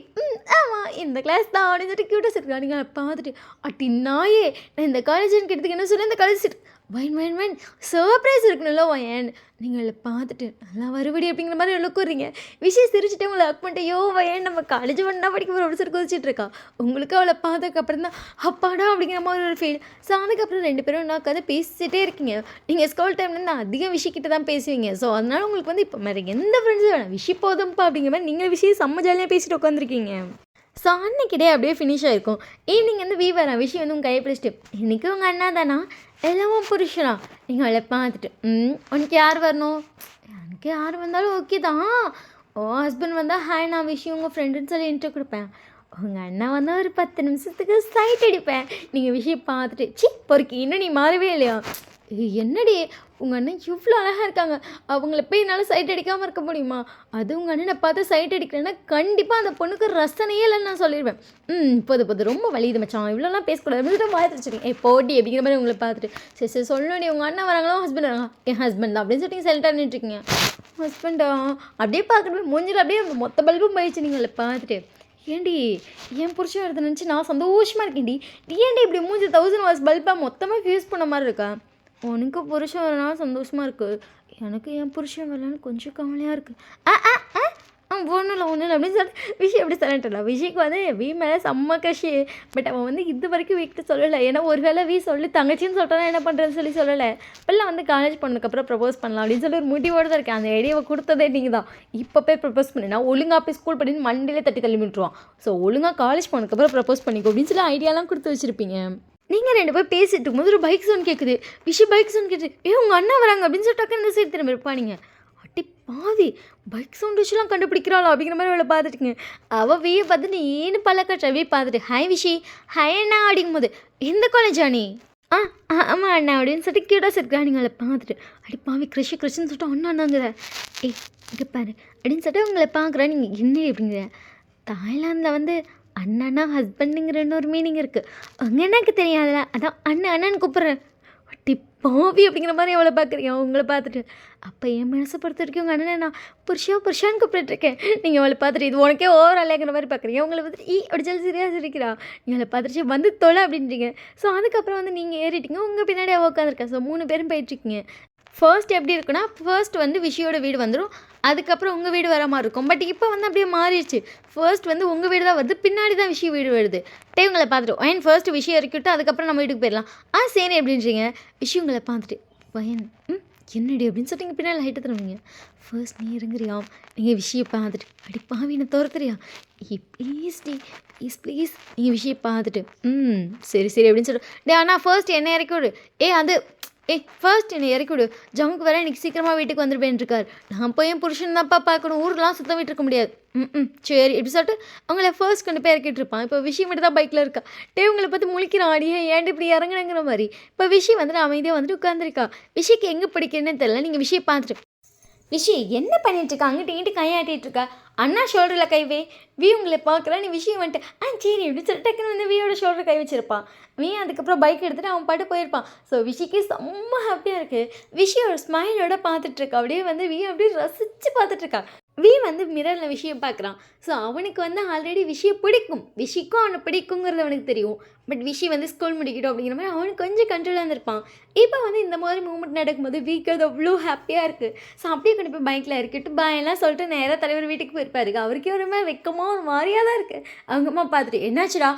ஆமாம் இந்த கிளாஸ் தான் அப்படின்னு சொல்லிட்டு க்யூட்டாக இருக்கா. நீங்கள் பார்த்துட்டு அட்டி நாயே நான் இந்த காலேஜுன்னு கேட்டதுக்கு என்ன சொல்லி இந்த காலேஜ் வைன் வைன் வைன் சர்ப்ரைஸ் இருக்கணும்ல வயன். நீங்கள் அவளை பார்த்துட்டு நல்லா வருவடி அப்படிங்கிற மாதிரி எழுக்குறீங்க. விஷயம் சிரிச்சுட்டு உங்களை ஹக் பண்ணிட்டு யோ வயன் நம்ம காலேஜ் ஒன்றா படிக்க போகிற ப்ரொஃபஸர் குதிச்சிட்டு இருக்கா. உங்களுக்கு அவளை பார்த்ததுக்கப்புறம் தான் அப்பாடா அப்படிங்கிற மாதிரி ஒரு ஃபீல். ஸோ அதுக்கப்புறம் 2 பேரும் என்ன உட்காந்து பேசிகிட்டே இருக்கீங்க. நீங்கள் ஸ்கூல் டைம்லேருந்து அதிகம் விஷயக்கிட்ட தான் பேசுவீங்க. ஸோ அதனால் உங்களுக்கு வந்து இப்போ வேறு எந்த ஃப்ரெண்ட்ஸும் வேணாம், விஷயம் போதும்ப்பா அப்படிங்கிற மாதிரி நீங்கள் விஷயம் செம்ம ஜாலியாக பேசிட்டு உட்காந்துருக்கீங்க. ஸோ அன்னைக்கிட்டே அப்படியே ஃபினிஷ் ஆகிருக்கும். ஈவினிங் வந்து வரேன் விஷயம் வந்து உங்கள் கையை பிடிச்சிட்டு இன்றைக்கி உங்கள் அண்ணா தானா எல்லாமும் புருஷனா நீங்கள் அவளை பார்த்துட்டு உனக்கு யார் வரணும், எனக்கு யார் வந்தாலும் ஓகே தான். ஹஸ்பண்ட் வந்தால் ஹாய் நான் விஷயம் உங்கள் ஃப்ரெண்டுன்னு சொல்லி இன்ட்ரோ கொடுப்பேன். உங்கள் அண்ணா வந்தால் ஒரு 10 நிமிஷத்துக்கு சைட் அடிப்பேன். நீங்கள் விஷயம் பார்த்துட்டு சி பொறுக்கி இன்னும் நீ மாறவே இல்லையா, என்னடி உங்கள் அண்ணன் இவ்வளோ அழகாக இருக்காங்க, அவங்கள போய் என்னால் சைட் அடிக்காமல் இருக்க முடியுமா, அது உங்கள் அண்ணனை பார்த்து சைட் அடிக்கலைன்னா கண்டிப்பாக அந்த பொண்ணுக்கு ரசனையே இல்லைன்னு நான் சொல்லிடுவேன். போது ரொம்ப வலியுது மச்சான், இவ்வளோலாம் பேசக்கூடாது அப்படின்னு வாய்த்து வச்சுருக்கேன். போட்டி அப்படிங்கிற மாதிரி உங்களை பார்த்துட்டு சரி சொல்லணும், உங்கள் அண்ணன் வராங்களோ ஹஸ்பண்ட் வராங்களா, என் ஹஸ்பண்ட் தான் அப்படின்னு சொல்லிட்டு சைலண்டாக நின்றுருக்கீங்க. ஹஸ்பண்டா அப்படியே பார்க்கணும் மூஞ்சில் அப்படியே மொத்த பல்பும் போயிடுச்சு. நீங்களை பார்த்துட்டு ஏண்டி என் புருஷன் வருது நினச்சி நான் சந்தோஷமாக இருக்கேன்டி, நீ ஏன்டி இப்படி மூஞ்சி 1000 வாட்ஸ் பல்பாக மொத்தமாக ஃபியூஸ் பண்ண மாதிரி இருக்கா. உனக்கு புருஷன் வரனா சந்தோஷமாக இருக்குது, எனக்கு என் புருஷன் வரலான்னு கொஞ்சம் கவலையாக இருக்குது. ஒன்றும் இல்லை அப்படின்னு சொல்லிட்டு விஷயம் எப்படி சைலண்ட்டில்ல. விஷயக்கு வந்து வீ மேலே செம்ம கஷி. பட் அவன் வந்து இது வரைக்கும் வீட்டு சொல்லலை. ஏன்னா ஒரு வேளை சொல்லி தங்கச்சின்னு சொல்லிட்டானா என்ன பண்ணுறதுன்னு சொல்லலை. இப்போல்லாம் வந்து காலேஜ் பண்ணதுக்கப்புறம் ப்ரப்போஸ் பண்ணலாம் அப்படின்னு சொல்லி ஒரு முடிவோடு தான் இருக்கேன். அந்த ஐடியாவை கொடுத்ததே நீங்கள் தான். இப்போ போய் ப்ரப்போஸ் பண்ணினா ஒழுங்காக போய் ஸ்கூல் படின்னு மண்டிலே தட்டி தள்ளி விட்டுருவான். ஸோ ஒழுங்காக காலேஜ் பண்ணதுக்கப்புறம் ப்ரப்போஸ் பண்ணிக்கோ அப்படின்னு சொல்லி ஐடியாலாம் கொடுத்து வச்சுருப்பீங்க. நீங்கள் 2 பேர் பேசிட்டு இருக்கும்போது ஒரு பைக் சவுண்ட் கேட்குது. பைக் சவுண்ட் கேட்டு உங்கள் அண்ணா வராங்க அப்படின்னு சொல்லிட்டு டக்குன்னு இந்த சைடு திரும்ப இருப்பானிங்க. அட்டி பாவி பைக் சவுண்ட் வச்சுலாம் கண்டுபிடிக்கிறாளோ அப்படிங்கிற மாதிரி அவளை பார்த்துட்டுங்க. அவள் வீயை பார்த்துட்டு ஏன்னு பழக்கட்ட வீ பார்த்துட்டு ஹாய் விஷி ஹாய் அண்ணா அப்படிங்கும் போது எந்த காலேஜா நீ ஆமாம் அண்ணா அப்படின்னு சொல்லிட்டு கியூட்டாக இருக்கிறா. நீங்கள் அவளை பார்த்துட்டு அடி பாவி கிருஷ்ணன்னு சொல்லிட்டு அண்ணாங்கிற இங்கே பாரு அப்படின்னு சொல்லிட்டு உங்களை பார்க்குறா. நீங்கள் என்ன அப்படிங்கிற தாய்லாந்தில் வந்து அண்ணனா ஹஸ்பண்டுங்கிற இன்னொரு மீனிங் இருக்குது. அங்கே எனக்கு தெரியாதுல, அதான் அண்ணன்னு கூப்பிட்றேன். வட்டி பாவி அப்படிங்கிற மாதிரி அவளை பார்க்குறீங்க. அவங்கள பார்த்துட்டு அப்போ என் மனசை பொறுத்த வரைக்கும் உங்கள் அண்ணனை நான் புருஷான்னு கூப்பிட்டுருக்கேன். நீங்கள் அவளை பார்த்துட்டு இது உனக்கே ஓவர் அல்லங்கிற மாதிரி பார்க்குறீங்க. அவங்கள பார்த்துட்டு அப்படி சொல்லி சரியாக சிரிக்கிறா. நீங்கள் அவளை பார்த்துட்டு வந்து தொலை அப்படின்றீங்க. ஸோ அதுக்கப்புறம் வந்து நீங்கள் ஏறிட்டீங்க, உங்கள் பின்னாடி அவள் உட்காந்துருக்கா. ஸோ 3 பேரும் போயிட்டுருக்கீங்க. ஃபர்ஸ்ட் எப்படி இருக்குன்னா ஃபர்ஸ்ட் வந்து விஷயோட வீடு வந்துடும், அதுக்கப்புறம் உங்கள் வீடு வர மாதிரி இருக்கும். பட் இப்போ வந்து அப்படியே மாறிடுச்சு. ஃபர்ஸ்ட் வந்து உங்கள் வீடு தான் வருது, பின்னாடி தான் விஷயம் வீடு வருது. உங்களை பார்த்துட்டு வயன் ஃபர்ஸ்ட் விஷயம் இறக்கிவிட்டு அதுக்கப்புறம் நம்ம வீட்டுக்கு போயிடலாம். சரி அப்படின்றீங்க. விஷயங்களை பார்த்துட்டு வயன் என்னடி அப்படின்னு சொல்லிட்டு பின்னாடி லைட்டை தருவீங்க. ஃபர்ஸ்ட் நீ இறங்குறியா, நீங்கள் விஷயம் பார்த்துட்டு அடி பாவினை துரத்துறியா, ப்ளீஸ் ப்ளீஸ் நீங்கள் விஷயம் பார்த்துட்டு சரி அப்படின்னு சொல்லிட்டு ஆனால் ஃபர்ஸ்ட் என்ன இறக்கி விடு. அது ஃபர்ஸ்ட் என்னை இறக்கி விடு, ஜம்முக்கு வர இன்றைக்கி சீக்கிரமாக வீட்டுக்கு வந்துருப்பேன் இருக்கார். நான் போய் என் புருஷன் தான்ப்பா பார்க்கணும், ஊரெலாம் சுத்தம் விட்டுருக்க முடியாது. சரி இப்படி சொல்லிட்டு அவங்கள ஃபர்ஸ்ட் கொண்டு போய் இறக்கிட்டு இருப்பான். இப்போ விஷயம் மட்டும் தான் பைக்கில் இருக்கா. உங்களை பார்த்து முழிக்கிறான், ஆடியே ஏன்ட்டு இப்படி இறங்குறங்கிற மாதிரி. இப்போ விஷயம் வந்துட்டு அமைதியாக வந்துட்டு உட்காந்துருக்கா. விஷயக்கு எங்கே பிடிக்குன்னு தெரியல. நீங்கள் விஷயம் பார்த்துட்டு விஷயம் என்ன பண்ணிகிட்ருக்கா, அங்கிட்ட இங்கிட்டு கையாட்டிகிட்டு இருக்கா. அண்ணா ஷோல்டரில் கைவே உங்களை பார்க்குறா. நீ விஷயம் வந்துட்டு சரி எப்படி சொல்லிட்டு டக்குன்னு வந்து வீயோட ஷோல்டர் கை வச்சிருப்பான். அதுக்கப்புறம் பைக் எடுத்துகிட்டு அவன் பாட்டு போயிருப்பான். ஸோ விஷயக்கே செம்ம ஹாப்பியாக இருக்குது. விஷயம் ஒரு ஸ்மைலோட பார்த்துட்ருக்கா. அப்படியே வந்து அப்படியே ரசித்து பார்த்துட்ருக்கா. வந்து மிரரில் விஷயம் பார்க்குறான். ஸோ அவனுக்கு வந்து ஆல்ரெடி விஷயம் பிடிக்கும், விஷிக்கும் அவனை பிடிக்குங்கிறது அவனுக்கு தெரியும். பட் விஷயம் வந்து ஸ்கூல் முடிக்கட்டும் அப்படிங்கிற மாதிரி அவனுக்கு கொஞ்சம் கண்ட்ரோலாக இருந்திருப்பான். இப்போ வந்து இந்த மாதிரி மூமெண்ட் நடக்கும்போது வீக்கு அவ்வளோ ஹாப்பியாக இருக்குது. ஸோ அப்படியே கொண்டு போய் பைக்கில் இருக்கட்டு பாயெல்லாம் சொல்லிட்டு நேராக தலைவர் வீட்டுக்கு போயிருப்பாரு. அவருக்கே ஒரு மாதிரி வெக்கமாக ஒரு மாதிரியாக தான் இருக்குது. அவங்க அம்மா பார்த்துட்டு என்னாச்சுடா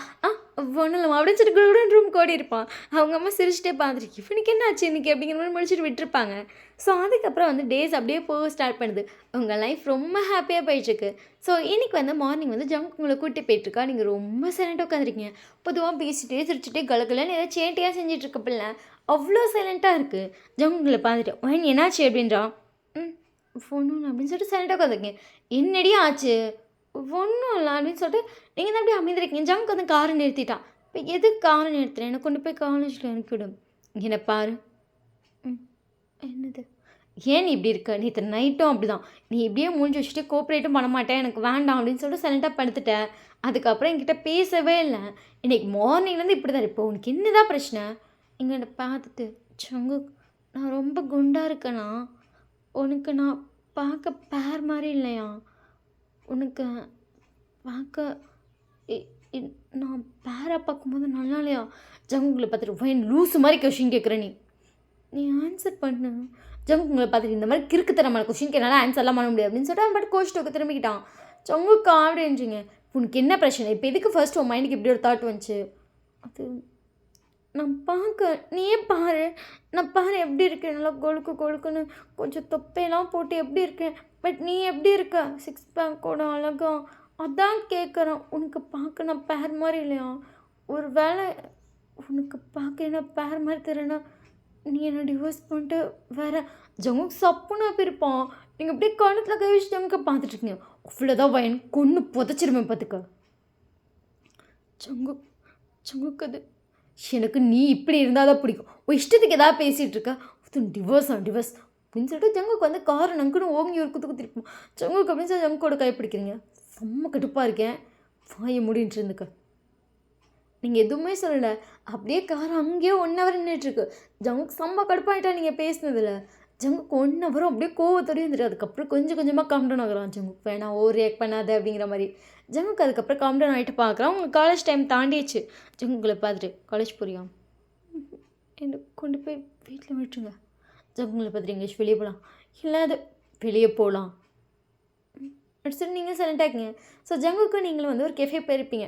ஒன்றும் இல்லை அப்படின்னு சொல்லிட்டு கூட ரூம் கோடி இருப்பான். அவங்க அம்மா சிரிச்சிட்டே பார்த்துட்டு இவனுக்கு என்ன ஆச்சு இன்றைக்கி அப்படிங்கிற மாதிரி முடிச்சுட்டு விட்டுருப்பாங்க. ஸோ அதுக்கப்புறம் வந்து டேஸ் அப்படியே போக ஸ்டார்ட் பண்ணுது. உங்கள் லைஃப் ரொம்ப ஹாப்பியாக போயிட்டுருக்கு. ஸோ இன்றைக்கி வந்து மார்னிங் வந்து ஜங்க் உங்களை கூட்டி போயிட்டுருக்கா. நீங்கள் ரொம்ப சைலண்ட்டாக உட்காந்துருக்கீங்க. பொதுவாக பேசிகிட்டே சிரிச்சுட்டே கலகலன்னு ஏதாவது சேட்டையாக செஞ்சிட்ருக்க பிள்ளை அவ்வளோ சைலண்ட்டாக இருக்குது. ஜங்க் உங்களை பார்த்துட்டு என்னாச்சு அப்படின்றா. ஒன்றும் இல்லை அப்படின்னு சொல்லிட்டு சைலண்ட்டாக உட்காந்துருக்கீங்க. என்னடி ஆச்சு, ஒன்றும் இல்லை அப்படின்னு சொல்லிட்டு நீங்கள் தான் அப்படியே அமைந்திருக்கீங்க. ஜங்க் வந்து காரை நிறுத்திட்டான். இப்போ எதுக்கு காரை நிறுத்துறேன், எனக்கு கொண்டு போய் காலேஜில் அனுப்பிவிடும். என்னை பாரு. என்னது ஏன் நீ இப்படி இருக்க, நேற்று நைட்டும் அப்படி தான், நீ இப்படியே மூஞ்சி வச்சுட்டு கோஆப்ரேட்டும் பண்ண மாட்டேன், எனக்கு வேண்டாம் அப்படின்னு சொல்லிட்டு சைலண்ட்டாக படுத்துட்டேன். அதுக்கப்புறம் என்கிட்ட பேசவே இல்லை. இன்றைக்கி மார்னிங்லேருந்து இப்படி தான். இப்போ உனக்கு என்ன தான் பிரச்சனை. இங்கே பார்த்துட்டு சங்கு நான் ரொம்ப குண்டாக இருக்கேனா, உனக்கு நான் பார்க்க பேர் மாதிரி இல்லையா, உனக்கு பார்க்க நான் பேரை பார்க்கும்போது நல்லா இல்லையா. ஜங்குங்களை பார்த்துட்டு லூஸு மாதிரி கொஷின் கேட்குற நீ. நீ ஆன்சர் பண்ணு. ஜங்குக் உங்களை பார்த்துட்டு இந்த மாதிரி கிறுக்குத்தனமான கொஷினுக்கு என்னால் ஆன்சர்லாம் பண்ண முடியாது அப்படின்னு சொல்லிட்டு அவன் பாட்டு கோச்சிட்டு திரும்பிக்கிட்டான். ஜங்குக் அப்படின்றீங்க, உனக்கு என்ன பிரச்சனை இப்போ? எதுக்கு ஃபர்ஸ்ட் உன் மைண்டுக்கு இப்படி ஒரு தாட் வந்துச்சு? அது நான் பார்க்க, நீயே பாரு, நான் பாரு எப்படி இருக்கேன், நல்லா கொழுக்கு கொழுக்குன்னு கொஞ்சம் தொப்பையெல்லாம் போட்டு எப்படி இருக்கேன், பட் நீ எப்படி இருக்க சிக்ஸ் பேக்கோட அழகா, அதான் கேட்குறேன். உனக்கு பார்க்க நான் பேர் மாதிரி இல்லையா? ஒரு வேளை உனக்கு பார்க்க என்ன பேர் மாதிரி தெரியனா நீ என்னை டிவோர்ஸ் பண்ணிட்டு வேற. ஜங்குக் சப்புன்னு போயிருப்பான். நீங்கள் அப்படியே கணத்தில் கை வச்சு ஜங்குக்கை பார்த்துட்ருக்கீங்க. அவ்வளோதான் வயன் கொன்று புதைச்சிருவேன் பார்த்துக்க. ஜங்குக் ஜங்குக் அது எனக்கு நீ இப்படி இருந்தால் தான் பிடிக்கும். இஷ்டத்துக்கு எதாவது பேசிகிட்டு இருக்க, அது டிவோர்ஸ் அப்படின்னு சொல்லிட்டு ஜங்குக்கு வந்து காரை நங்குன்னு ஓங்கி ஒரு குத்திருப்போம். ஜங்குக்கு அப்படின்னு சொல்லி ஜங்குக்கோட கை பிடிக்கிறீங்க. செம்ம கடுப்பாக இருக்கேன், வாயை முடின்ட்டு இருந்துக்க. நீங்கள் எதுவுமே சொல்லலை, அப்படியே கார் அங்கேயே 1 hour நின்றுட்டுருக்கு. ஜங்குக்கு செம்ம கடுப்பாகிட்டா நீங்கள் பேசினதில்ல. ஜங்குக்கு 1 hour அப்படியே கோவத்தோடய இருந்துட்டு அதுக்கப்புறம் கொஞ்சம் கொஞ்சமாக காம்டவுன் ஆகிறான். ஜங்குக்கு வேணாம் ஓவர் ரியாக்ட் பண்ணாத அப்படிங்கிற மாதிரி. ஜங்குக்கு அதுக்கப்புறம் காம்டவுன் ஆகிட்டு பார்க்குறான். உங்கள் காலேஜ் டைம் தாண்டிடுச்சு. ஜங்குங்களை பார்த்துட்டு காலேஜ் போறியா? என்னை கொண்டு போய் வீட்டில் விட்டுருங்க. ஜங்குங்களை பார்த்துட்டு எங்கேயாச்சும் வெளியே போகலாம்? இல்லை அது வெளியே போகலாம் சரி நீங்கள் செலக்டாக்கிங்க. ஸோ ஜங்குக்கு நீங்களும் வந்து ஒரு கெஃபே போயிருப்பீங்க.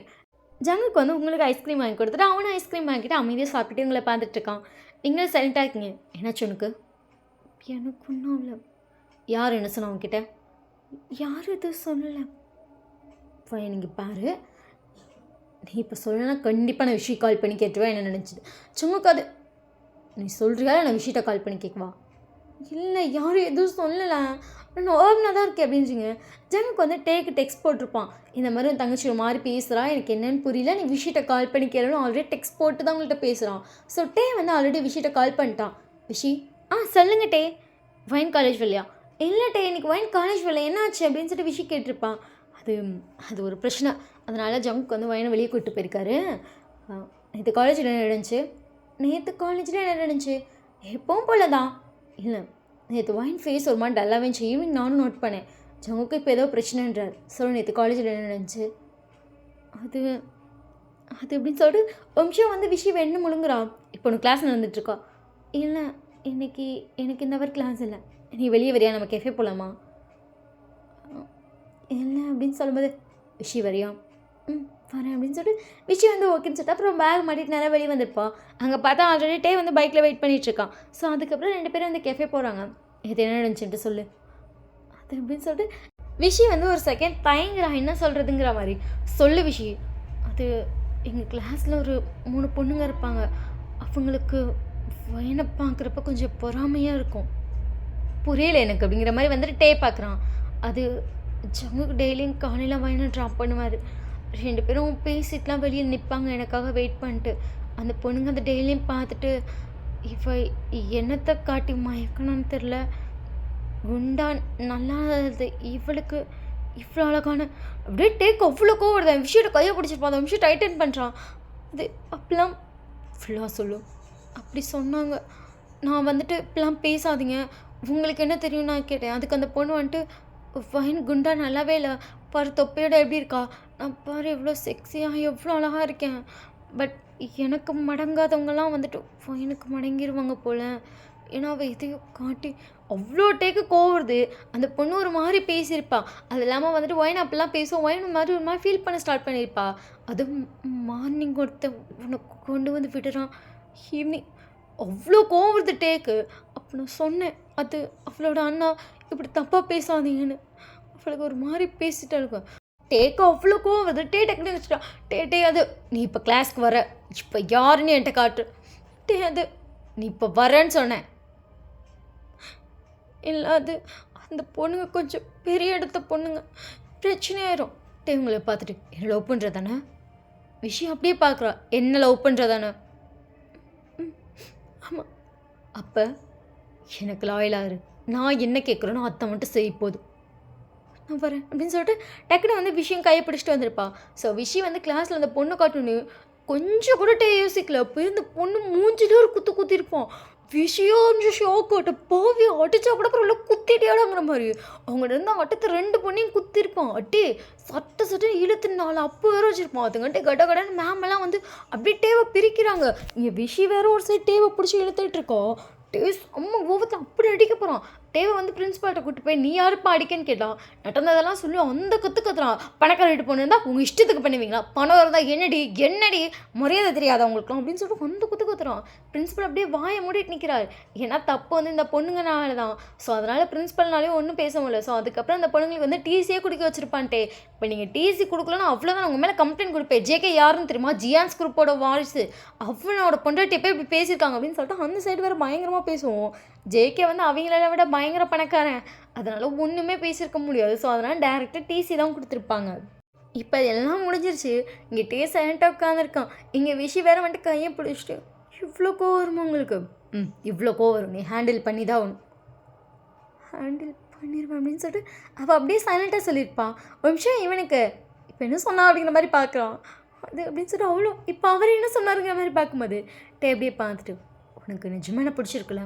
ஜங்குக்கு வந்து உங்களுக்கு ஐஸ்கிரீம் வாங்கி கொடுத்துட்டு அவனை ஐஸ்கிரீம் வாங்கிட்டு அமைதியாக சாப்பிட்டுட்டு உங்களை பார்த்துட்ருக்கான். நீங்களும் செலக்டாக்கிங்க. என்னாச்சு உனக்கு? எனக்கு ஒன்றும் இல்லை. யார் என்ன சொன்ன அவங்கக்கிட்ட? யாரும் எதுவும் சொல்லலை. நீங்கள் பாரு, நீ இப்போ சொல்லனா கண்டிப்பாக நான் விஷயம் கால் பண்ணி கேட்டுருவேன் என்ன நினச்சிது. சும்மாக்கு அது நீ சொல்கிறியா நான் விஷயத்தை கால் பண்ணி கேட்குவா? இல்லை யாரும் எதுவும் சொல்லலை, நான் ஓவனாக தான் இருக்கேன் அப்படின்றீங்க. ஜங்குக்கு வந்து டெக்ஸ்ட் போட்டிருப்பான். இந்த மாதிரி உன் தங்கச்சி ஒரு மாதிரி பேசுகிறா, எனக்கு என்னென்னு புரியல, நீ விஷயத்தை கால் பண்ணி கேளணும் ஆல்ரெடி டெக்ஸ்ட் போட்டு தான் உங்கள்கிட்ட பேசுகிறான். ஸோ வந்து ஆல்ரெடி விஷயத்தை கால் பண்ணிட்டான். விஷி சொல்லுங்க வைன் காலேஜ் வரலையா? இல்லை இன்னைக்கு வைன் காலேஜ் வரல, என்ன ஆச்சு அப்படின்னு சொல்லிட்டு விஷயம் கேட்டிருப்பான். அது ஒரு பிரச்சனை, அதனால் ஜங்குக்கு வந்து வைனை வெளியே கூப்பிட்டு போயிருக்காரு. நேற்று காலேஜில் என்ன நடந்துச்சு? என்ன நடந்துச்சு? எப்பவும் போல தான். இல்லை நேற்று வைன் ஃபேஸ் ஒரு மாதிரி டல்லாக இருந்துச்சு. ஈவினிங் நானும் நோட் பண்ணேன். ஜங்குக்கு இப்போ ஏதோ பிரச்சனைன்றார். சொல்லு நேற்று காலேஜில் என்ன நடந்துச்சு? அது எப்படின்னு சொல்லிட்டு வம்சம் வந்து விஷயம் என்ன முழுங்குறா. இப்போ உனக்கு கிளாஸ் நடந்துட்டுருக்கா? இல்லை எனக்கு இந்த மாதிரி கிளாஸ் இல்லை. நீ வெளியே வரியா, நம்ம கெஃபே போகலாமா? இல்லை அப்படின்னு சொல்லும்போது விஷயம் வரியா? வரேன் அப்படின்னு சொல்லிட்டு விஷயம் வந்து ஓகேன்னு சொல்லிட்டு அப்புறம் பேக் மாட்டிட்டு நேரம் வெளியே வந்திருப்பான். அங்கே பார்த்தா ஆல்ரெடி வந்து பைக்கில் வெயிட் பண்ணிகிட்ருக்கான். ஸோ அதுக்கப்புறம் 2 பேரும் வந்து கெஃபே போகிறாங்க. இது என்ன நடந்துச்சுன்ட்டு சொல்லு அது அப்படின்னு சொல்லிட்டு விஷயம் வந்து ஒரு செகண்ட் தயங்குறா, என்ன சொல்கிறதுங்கிற மாதிரி. சொல்லு விஷயம். அது எங்கள் கிளாஸில் ஒரு 3 பொண்ணுங்க இருப்பாங்க. அவங்களுக்கு வயனை பார்க்குறப்ப கொஞ்சம் பொறாமையாக இருக்கும். புரியல எனக்கு அப்படிங்கிற மாதிரி வந்துட்டு பார்க்குறான். அது ஜங்குக்கு டெய்லியும் காலையில் வயனை ட்ராப் பண்ணுவார். 2 பேரும் பேசிட்டுலாம் வெளியே நிற்பாங்க எனக்காக வெயிட் பண்ணிட்டு. அந்த பொண்ணுங்க அந்த டெய்லியும் பார்த்துட்டு இவ என்னத்தை காட்டி மயக்கணும்னு தெரில, குண்டா நல்லா இருந்தது, இவளுக்கு இவ்வளோ அழகான அப்படியே அவ்வளோ வருது. அந்த விஷயத்தை கையை பிடிச்சிருப்பான், அந்த விஷயம் டைட்டன் பண்ணுறான். அது அப்பெல்லாம் ஃபுல்லாக சொல்லும். அப்படி சொன்னாங்க. நான் வந்துட்டு இப்பெல்லாம் பேசாதீங்க, உங்களுக்கு என்ன தெரியும் நான் கேட்டேன். அதுக்கு அந்த பொண்ணு வந்துட்டு வைன் குண்டா நல்லாவே இல்லை, பாரு தொப்பையோட எப்படி இருக்கா, நான் பாரு எவ்வளோ செக்ஸியாக எவ்வளோ அழகாக இருக்கேன், பட் எனக்கு மடங்காதவங்கலாம் வந்துட்டு வைனுக்கு மடங்கிடுவாங்க போல். ஏன்னா அவள் எதையும் காட்டி அவ்வளோ கோவம் வருது. அந்த பொண்ணு ஒரு மாதிரி பேசியிருப்பா. அது இல்லாமல் வந்துட்டு ஒயின் அப்படிலாம் பேசுவோம், ஒயின் ஒரு மாதிரி ஃபீல் பண்ண ஸ்டார்ட் பண்ணியிருப்பா. அதுவும் மார்னிங் உனக்கு கொண்டு வந்து விடுறான், ஈவினிங் அவ்வளோ கோவம் வருது அப்போ நான் சொன்னேன் அது அவளோட அண்ணா இப்படி தப்பாக பேசாதீங்கன்னு. அவளுக்கு ஒரு மாதிரி பேசிட்டா இருக்கும். அவ்வளோ கோவம் வருது. டக்குனு வச்சுட்டா. அது நீ இப்போ கிளாஸ்க்கு வர, இப்போ யாருன்னு என்கிட்ட காட்டு. அது நீ இப்போ வரேன்னு சொன்னேன். இல்லை அது அந்த பொண்ணுங்க கொஞ்சம் பெரிய இடத்த பொண்ணுங்க, பிரச்சனையாயிரும். உங்களை பார்த்துட்டு என்ன லவ் பண்ணுறதானே விஷயம் அப்படியே பார்க்குறா. என்ன லவ் பண்ணுறதானே? ஆமாம். அப்போ எனக்கு லாயலாக நான் என்ன கேட்குறேனோ அதை மட்டும் செய்ய போதும், நான் வரேன் அப்படின்னு சொல்லிட்டு டக்குனு வந்து விஷயம் கையை பிடிச்சிட்டு வந்திருப்பா. ஸோ விஷயம் வந்து கிளாஸில் அந்த பொண்ணு காட்டணும் கொஞ்சம் கூட யோசிக்கல. போய் இந்த பொண்ணு மூஞ்சிலே ஒரு குத்திருப்பான். விஷயம் ஷோக்கோட்ட போவி அடிச்சா கூட பரவாயில்ல, குத்திட்டியாடாங்கிற மாதிரி. அவங்க இருந்து அட்டத்தை 2 பொண்ணையும் குத்திருப்பான். சட்டை இழுத்து 4 அப்பு வேற வச்சிருப்பான். அதுங்கள்ட்ட கடன்னு மேமெல்லாம் வந்து அப்படியே பிரிக்கிறாங்க. இங்கே விஷயம் வேற ஒரு சைடு பிடிச்சி இழுத்துட்டு இருக்கோம். டேய் செம்ம கோவத்துல அப்படி அடிக்க போகிறான். டேவை வந்து பிரின்ஸ்பால்கிட்ட கூப்பிட்டு போய் நீ யாருப்பா அடிக்கன்னு கேட்டான். நடந்ததெல்லாம் சொல்லி அந்த கற்று கத்துறான். பணக்கார வீட்டு பொண்ணு இருந்தால் உங்கள் இஷ்டத்துக்கு பண்ணுவீங்களா, பணம் இருந்தால் என்னடி என்னடி மரியாதை தெரியாதா உங்களுக்குலாம் அப்படின்னு சொல்லிட்டு அந்த குத்து கத்துறான். பிரின்ஸ்பல் அப்படியே வாயை மூடிட்டு நிற்கிறார். ஏன்னா தப்பு வந்து இந்த பொண்ணுங்கனால தான். ஸோ அதனால் பிரின்ஸ்பல்னாலே ஒன்றும் பேச முடியல. ஸோ அதுக்கப்புறம் அந்த பொண்ணுங்களுக்கு வந்து டிசியே குடிக்க வச்சிருப்பான்ட்டே. இப்போ நீங்கள் டிசி கொடுக்கலன்னா அவ்வளோதான், உங்கள் மேலே கம்ப்ளைண்ட் கொடுப்பேன். ஜேகே யாருன்னு தெரியுமா, ஜியான்ஸ் குரூப்போட வாரிசு, அவனோட பொண்டாட்டியை போய் இப்படி பேசியிருக்காங்க அப்படின்னு சொல்லிட்டு அந்த சைடு வேறு பயங்கரமாக பேசுவோம். ஜேகே வந்து அவங்கள விட பயங்கர பணக்காரன், அதனால் ஒன்றுமே பேசியிருக்க முடியாது. ஸோ அதனால் டேரெக்டாக டிசி தான் கொடுத்துருப்பாங்க. இப்போ எல்லாம் முடிஞ்சிருச்சு. இங்கே டே சைலண்ட்டாக உட்காந்துருக்கான். இங்கே விஷயம் வேறு வந்துட்டு கையை பிடிச்சிட்டு இவ்வளோ கோவம் வருமா உங்களுக்கு? இவ்வளோ கோவம் வரும், நீ ஹேண்டில் பண்ணி தான் ஆகணும். ஹேண்டில் பண்ணிடுவேன் அப்படின்னு சொல்லிட்டு அவள் அப்படியே சைலண்ட்டாக சொல்லியிருப்பான். ஒரு நிமிஷம் இவனுக்கு இப்போ என்ன சொன்னா அப்படிங்கிற மாதிரி பார்க்குறான். அது அப்படின்னு சொல்லிட்டு அவ்வளோ இப்போ அவர் என்ன சொன்னாருங்கிற மாதிரி பார்க்கும்போது டே அப்படியே பார்த்துட்டு உனக்கு நிஜமாக என்ன பிடிச்சிருக்குல்ல?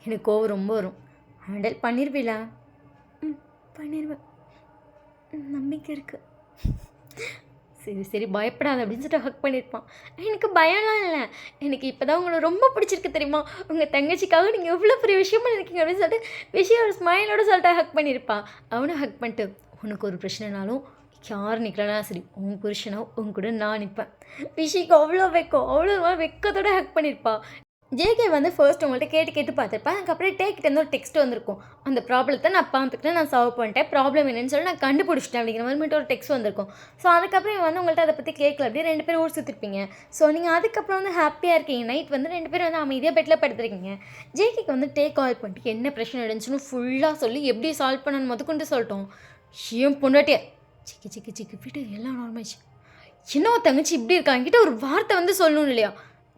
எனக்கு கோவம் ரொம்ப வரும், ஹேண்டில் பண்ணிடுவீங்களா? பண்ணிடுவேன், நம்பிக்கை இருக்குது. சரி சரி பயப்படாது அப்படின்னு சொல்லிட்டு ஹக் பண்ணியிருப்பான். எனக்கு பயம்லாம் இல்லை, எனக்கு இப்போ தான் உங்களை ரொம்ப பிடிச்சிருக்கு தெரியுமா, உங்கள் தங்கச்சிக்காக நீங்கள் எவ்வளோ பெரிய விஷயம் பண்ணியிருக்கீங்க அப்படின்னு சொல்லிட்டு விஷயம் ஒரு ஸ்மைலோட சொல்லிட்டு ஹக் பண்ணியிருப்பான். அவனும் ஹக் பண்ணிட்டு உனக்கு ஒரு பிரச்சனைனாலும் யார் நிற்கலனா சரி, உன் புருஷனோ உன் கூட நான் நிற்பேன். விஷயக்கு அவ்வளோ வெக்கத்தோட ஹக் பண்ணியிருப்பான். ஜேகே வந்து ஃபர்ஸ்ட் உங்கள்கிட்ட கேட்டு பார்த்துருப்பேன். அதுக்கப்புறம் டேக்கிட்டேருந்து ஒரு டெக்ஸ்ட் வந்திருக்கும். அந்த ப்ராப்ளத்தை நான் பார்த்துக்கிட்டு நான் சால்வ் பண்ணிட்டேன், ப்ராப்ளம் என்னன்னு சொல்லி நான் கண்டுபிடிச்சிட்டேன் அப்படிங்கிற மாதிரி மட்டும் ஒரு டெக்ஸ்ட் வந்திருக்கும். ஸோ அதுக்கப்புறம் வந்து உங்கள்கிட்ட அதை பற்றி கேட்கல, அப்படியே 2 பேரும் ஊர் சுற்றிருப்பீங்க. ஸோ நீங்கள் அதுக்கப்புறம் வந்து ஹாப்பியாக இருக்கீங்க. நைட் வந்து 2 பேரும் வந்து அமைதியாக பெட்டில் படுத்துருக்கீங்க. ஜேகேக்கு வந்து கால் பண்ணிட்டு என்ன பிரச்சனை இருந்துச்சுன்னு ஃபுல்லாக சொல்லி எப்படி சால்வ் பண்ணணும்னு முதற்கொண்டு சொல்லிட்டோம். ஏன் பொண்டாட்டியே சிக்கி விட்டு எல்லாம் நார்மலாச்சு. இன்னும் தங்கச்சி இப்படி இருக்கா, என்கிட்ட ஒரு வார்த்தை வந்து சொல்லணும் இல்லையா?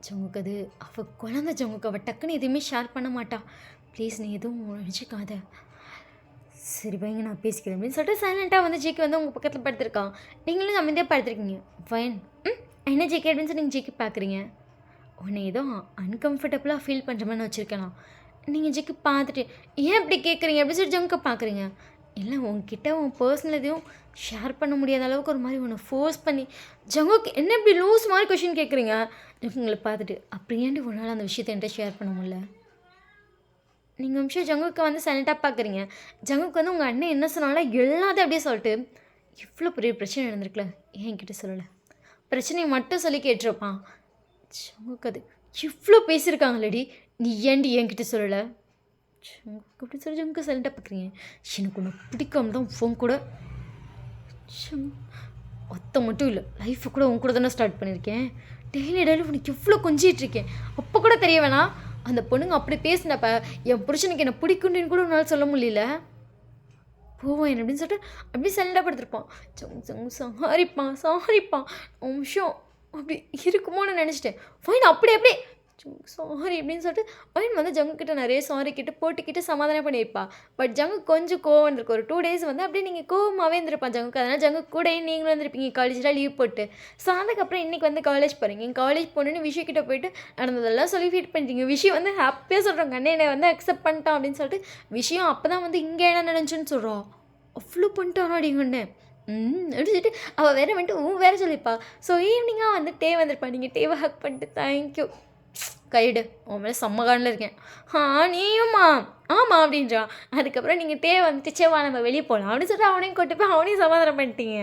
ஜங்குக்கு அது அவள் குழந்தை ஜங்குக்கு, அவள் டக்குன்னு எதுவுமே ஷேர் பண்ண மாட்டா. ப்ளீஸ் நீ எதுவும் நினச்சிக்காத, சரி பயங்க நான் பேசிக்கிறேன் அப்படின்னு சொல்லிட்டு சைலண்ட்டாக வந்து ஜேகே வந்து உங்கள் பக்கத்தில் படுத்துருக்கான். நீங்களும் அமைதியாக படுத்துருக்கீங்க. ஃபைன், என்ன ஜேகே அப்படின்னு சொல்லி நீங்கள் ஜேகே பார்க்குறீங்க. உன்னை ஏதோ அன்கம்ஃபர்டபுளாக ஃபீல் பண்ணுற மாதிரி வச்சுருக்கலாம். நீங்கள் ஜேகே பார்த்துட்டு ஏன் இப்படி கேட்குறீங்க அப்படின்னு சொல்லி ஜங்குக்கு பார்க்குறீங்க. இல்லை உங்ககிட்ட உன் பர்சனல் எதையும் ஷேர் பண்ண முடியாத அளவுக்கு ஒரு மாதிரி உன்னை ஃபோர்ஸ் பண்ணி ஜங்குக்கு என்ன இப்படி லூஸ் மாதிரி கொஷின் கேட்குறீங்க. உங்களை பார்த்துட்டு அப்படி ஏன்டி உன்னால் அந்த விஷயத்தை என்கிட்ட ஷேர் பண்ண முடியல? நீங்கள் நிமிஷம் ஜங்குக்கு வந்து சைலண்ட்டாக பார்க்குறீங்க. ஜங்குக்கு வந்து உங்கள் அண்ணன் என்ன சொன்னாலும் எல்லாத்தையும் அப்படியே சொல்லிட்டு இவ்வளோ பெரிய பிரச்சனை நடந்திருக்குல, ஏன் என்கிட்ட சொல்லலை? பிரச்சனையை மட்டும் சொல்லி கேட்டிருப்பான். ஜங்குக்கு அது இவ்வளோ பேசியிருக்காங்களேடி, நீ ஏன்டி என்கிட்ட சொல்லலை? ஜங்குக்கு அப்படி சொல்லி ஜங்குக்கு சைலண்ட்டாக பார்க்குறீங்க. எனக்கு ஒன்று பிடிக்காம தான் ஃபோன் கூட ஒத்த மட்டும் இல்லை, லைஃப்பை கூட உன் கூட தானே ஸ்டார்ட் பண்ணியிருக்கேன். டெய்லி உனக்கு எவ்வளோ கொஞ்சிகிட்ருக்கேன். அப்போ கூட தெரிய வேணாம், அந்த பொண்ணுங்க அப்படி பேசினப்ப என் புருஷனுக்கு என்ன பிடிக்குன்னு கூட உன்னால் சொல்ல முடியல. போவேன் என்ன அப்படின்னு சொல்லிட்டு அப்படியே சைலண்டாக படுத்திருப்பான். சாரிப்பா நிமிஷம் அப்படி இருக்குமோன்னு நினச்சிட்டேன். ஃபைன் அப்படி சாரி அப்படின்னு சொல்லிட்டு ஃபைன் வந்து ஜங்குக்கிட்ட நிறைய சாரி கிட்ட போட்டுக்கிட்டு சமாதானம் பண்ணியிருப்பா. பட் ஜங்கு கொஞ்சம் கோவம் வந்திருக்கு. ஒரு 2 days வந்து அப்படியே நீங்கள் கோவமாகவே இருந்திருப்பான் ஜங்குக்கு. அதனால் ஜங்கு கூட நீங்களும் வந்துருப்பீங்க காலேஜில் லீவ் போட்டு. ஸோ அதுக்கப்புறம் இன்றைக்கி வந்து காலேஜ் போகிறீங்க. காலேஜ் போகணுன்னு விஷயக்கிட்ட போயிட்டு நடந்ததெல்லாம் சொல்லி ஃபீட் பண்ணிட்டீங்க. விஷயம் வந்து ஹாப்பியாக சொல்கிறாங்க, அண்ணே என்னை வந்து அக்செப்ட் பண்ணிட்டான் அப்படின்னு சொல்லிட்டு. விஷயம் அப்போ தான் வந்து இங்கே என்ன நினச்சுன்னு சொல்கிறோம். அவ்வளோ பண்ணிட்டானா அப்படிங்கண்ணே அப்படின்னு சொல்லிட்டு அவள் வேறு வந்துட்டு வேறு சொல்லியிருப்பா. ஸோ ஈவினிங்காக வந்து டே வந்திருப்பா. நீங்கள் டேவை ஹக் பண்ணிட்டு தேங்க்யூ கைடு உன் மேலே செம்மகானில் இருக்கேன். நீயும்மா ஆமாம் அப்படின்றான். அதுக்கப்புறம் நீங்கள் டே வந்துட்டு சேவா நம்ம வெளியே போகலாம் அப்படின்னு சொல்லிட்டு அவனையும் கொண்டு போய் அவனையும் சமாதானம் பண்ணிட்டீங்க.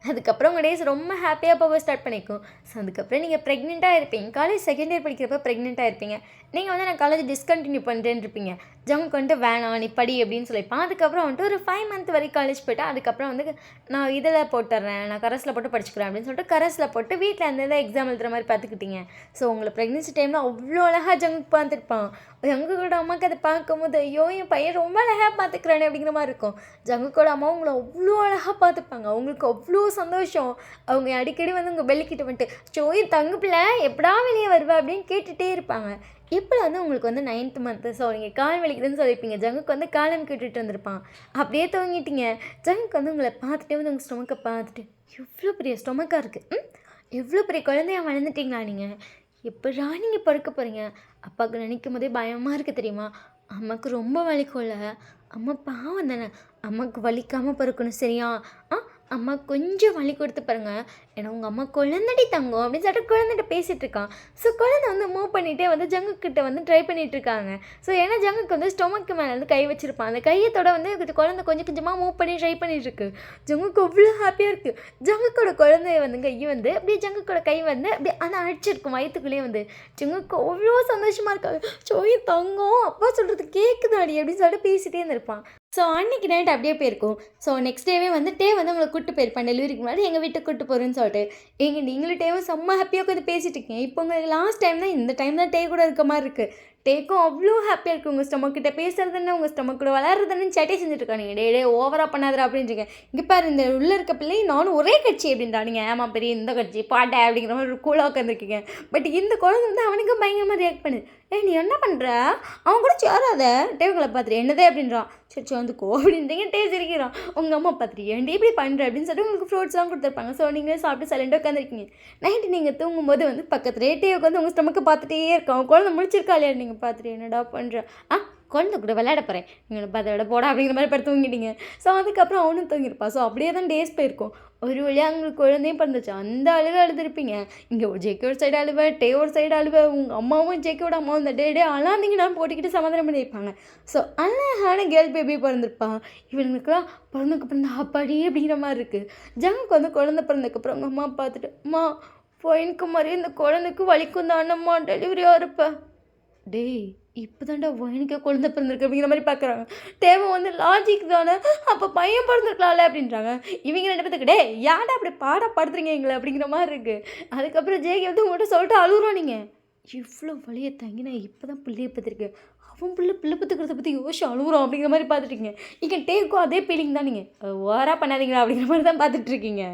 அதுக்கப்புறம் உங்கள் டேஸ் ரொம்ப ஹாப்பியாக போக ஸ்டார்ட் பண்ணிக்கும். ஸோ அதுக்கப்புறம் நீங்கள் ப்ரெக்னெண்ட்டாக இருப்பீங்க. காலேஜ் செகண்ட் இயர் படிக்கிறப்ப ப்ரெக்னெண்ட்டாக இருப்பீங்க. நீங்கள் வந்து நான் காலேஜ் டிஸ்கண்டினியூ பண்ணுறேன்னு இருப்பீங்க. ஜங்குக்கு வந்துட்டு வேணாம் நீ படி அப்படின்னு சொல்லியிருப்பான். அதுக்கப்புறம் வந்துட்டு ஒரு 5 month வரைக்கும் காலேஜ் போய்ட்டு அதுக்கப்புறம் வந்து நான் இதில் போட்டுறேன், நான் கரஸில் போட்டு படிச்சுக்கிறேன் அப்படின்னு சொல்லிட்டு கரஸில் போட்டு வீட்டில் அந்த எக்ஸாம் எழுதுகிற மாதிரி பார்த்துக்கிட்டீங்க. ஸோ உங்களை ப்ரெக்னென்சி டைமில் அவ்வளோ அழகாக ஜங்குக்கு பார்த்துருப்பான். ஜங்குக்கோட அம்மாவுக்கு அதை பார்க்கும்போது ஐயோ என் பையன் ரொம்ப அழகாக பார்த்துக்கிறானே அப்படிங்கிற மாதிரி இருக்கும். ஜங்குக்கோட அம்மா உங்களை அவ்வளோ அழகாக பார்த்துப்பாங்க. அவங்களுக்கு அவ்வளோ சந்தோஷம். அவங்க அடிக்கடி வந்து உங்கள் பெல்லிக்கிட்ட வந்துட்டு சோய் தங்கு பிள்ளை எப்படா வெளியே வருவா அப்படின்னு கேட்டுகிட்டே இருப்பாங்க. இப்போ வந்து உங்களுக்கு வந்து 9th month. ஸோ நீங்கள் கால் வலிக்குதுன்னு சொல்லியிருப்பீங்க. ஜங்குக்கு வந்து காலம் கேட்டுட்டு வந்திருப்பான். அப்படியே தூங்கிட்டீங்க. ஜங்குக்கு வந்து உங்களை பார்த்துட்டே வந்து உங்கள் ஸ்டொமக்கை பார்த்துட்டு எவ்வளோ பெரிய ஸ்டொமக்காக இருக்குது, எவ்வளோ பெரிய குழந்தையா வளர்ந்துட்டிங்களா நீங்கள், எப்படா நீங்கள் படுக்க போகிறீங்க? அப்பாவுக்கு நினைக்கும் போதே பயமாக இருக்குது தெரியுமா? அம்மாவுக்கு ரொம்ப வலிக்கும்ல, அம்மா பாவம் தானே, அம்மாவுக்கு வலிக்காமல் பறக்கணும் சரியா? அம்மா கொஞ்சம் வலி கொடுத்து பாருங்க. ஏன்னா உங்கள் அம்மா குழந்தடி தங்கம் அப்படின்னு சொல்லிட்டு குழந்தைகிட்ட பேசிகிட்டு இருக்கான். ஸோ குழந்தை வந்து மூவ் பண்ணிகிட்டே வந்து ஜங்குக்கிட்ட வந்து ட்ரை பண்ணிகிட்டு இருக்காங்க. ஸோ ஏன்னா ஜங்குக்கு வந்து ஸ்டொமக்கு மேலே வந்து கை வச்சிருப்பான். அந்த கையத்தோட வந்து குழந்தை கொஞ்சம் கொஞ்சமாக மூவ் பண்ணி ட்ரை பண்ணிட்டு இருக்கு. ஜங்குக்கு அவ்வளோ ஹாப்பியாக இருக்குது. ஜங்குக்கோட குழந்தைய வந்து கை வந்து அப்படியே ஜங்குக்கோட கை வந்து அப்படியே அந்த அடிச்சிருக்கும் வயிற்றுக்குள்ளேயே வந்து. ஜங்குக்கு அவ்வளோ சந்தோஷமாக இருக்காது. சோய் தங்கம் அப்பா சொல்கிறது கேட்குதாடி அப்படின்னு சொல்லிட்டு பேசிகிட்டே இருந்திருப்பான். ஸோ அன்றைக்கி நைட் அப்படியே போயிருக்கும். ஸோ நெக்ஸ்ட் டேவே வந்து டே வந்து உங்களை கூப்பிட்டு போயிருப்பேன் டெலிவரிக்கு முன்னாடி எங்கள் வீட்டுக்கு கூப்பிட்டு போகிறேன்னு சொல்லிட்டு. நீங்களும் டேவும் செம்ம ஹாப்பியாக உட்காந்து பேசிகிட்டு இருக்கீங்க. இப்போ உங்களுக்கு லாஸ்ட் டைம் தான் இந்த டைம் தான் டே கூட இருக்க மாதிரி இருக்குது. டேக்கும் அவ்வளோ ஹாப்பியாக இருக்குது. உங்கள் ஸ்டொமக் கிட்ட பேசுறதுன்னு உங்கள் ஸ்டொமக் கூட வளர்றதுன்னு சேட்டை செஞ்சுட்டு இருக்கானுங்க. டே ஓவராக பண்ணாதரா அப்படின்றீங்க. இங்கே பாரு இந்த உள்ளே இருக்க பிள்ளை நானும் ஒரே கட்சி அப்படின்றா. நீங்கள் ஏமா பெரிய இந்த கட்சி பாட்டை அப்படிங்கிற மாதிரி ஒரு கூலாக உட்காந்துருக்கீங்க. பட் இந்த குழந்தை வந்து அவனுக்கு பயங்கரமாக ரியாக்ட் பண்ணுது. நீ என்ன பண்ணுற அவன் கூட சேராத டேவுங்களை பார்த்துட்டு என்னதே அப்படின்றான். சரி வந்துக்கோ அப்படின்றீங்க. டே சிரிக்கிறான். உங்கள் அம்மா பார்த்துட்டு ஏன்டி இப்படி பண்ணுற அப்படின்னு சொல்லிட்டு உங்களுக்கு ஃப்ரூட்ஸ்லாம் கொடுத்துருப்பாங்க. ஸோ நீங்களே சாப்பிட்டு சைலண்டாக உட்காந்துருக்கீங்க. நைட்டு நீங்கள் தூங்கும்போது வந்து பக்கத்துலேயே டே உட்காந்து உங்கள் ஸ்டொமக்கை பார்த்துட்டே இருக்கான். குழந்தை முடிச்சிருக்கா இல்லையா நீங்கள் பார்த்துட்டு என்னடா பண்ணுற குழந்தை கூட விளையாட போகிறேன் நீங்கள் பார்த்து விட போடா அப்படிங்கிற மாதிரி படுத்து தூங்கிட்டீங்க. ஸோ அதுக்கப்புறம் அவனும் தூங்கியிருப்பான். ஸோ அப்படியே தான் டேஸ் போயிருக்கும். ஒரு வழியாக அவங்களுக்கு குழந்தையும் பிறந்துச்சு. அந்த அழுதுருப்பீங்க. இங்கே ஒரு ஜேக்கே ஒரு சைடு அழுவேன், டே ஒரு சைடு அழுவேன். உங்கள் அம்மாவும் ஜேக்கோட அம்மாவும் இந்த டே அழாந்தீங்கன்னா போட்டுக்கிட்டு சமாதானம் பண்ணியிருப்பாங்க. ஸோ அழகான கேர்ள் பேபி பிறந்திருப்பான். இவனுக்குலாம் பிறந்ததுக்கப்புறம் இந்த அப்பாடி அப்படிங்கிற மாதிரி இருக்குது. ஜங்குக்கு வந்து குழந்தை பிறந்ததுக்கப்புறம் உங்கள் அம்மா பார்த்துட்டு அம்மா எனக்கு மாதிரி இந்த குழந்தைக்கு வலிக்கும் தானம்மா டெலிவரியாக இருப்பேன். டேய் இப்போ தாண்டா எனக்கு குழந்தை பிறந்திருக்கு அப்படிங்கிற மாதிரி பார்க்குறாங்க. தேவை வந்து லாஜிக் தானே. அப்போ பையன் பிறந்திருக்கலாம்ல அப்படின்றாங்க. இவங்க 2 பேத்துக்கு டே ஏன்டா அப்படி படுத்துறீங்க எங்களை அப்படிங்கிற மாதிரி இருக்குது. அதுக்கப்புறம் ஜேகே வந்து உங்கள்கிட்ட சொல்லிட்டு அழுகுறோம். நீங்கள் இவ்வளோ வழியை தாங்கி நான் இப்போ தான் பிள்ளையை பார்த்துருக்கேன். அவன் பிள்ளை பத்துக்கிறத பற்றி யோசிச்சு அழுகுறோம் அப்படிங்கிற மாதிரி பார்த்துட்டீங்க. இங்கே டேக்கும் அதே ஃபீலிங் தான். நீங்கள் ஓவராக பண்ணாதீங்களா அப்படிங்கிற மாதிரி தான் பார்த்துட்ருக்கீங்க.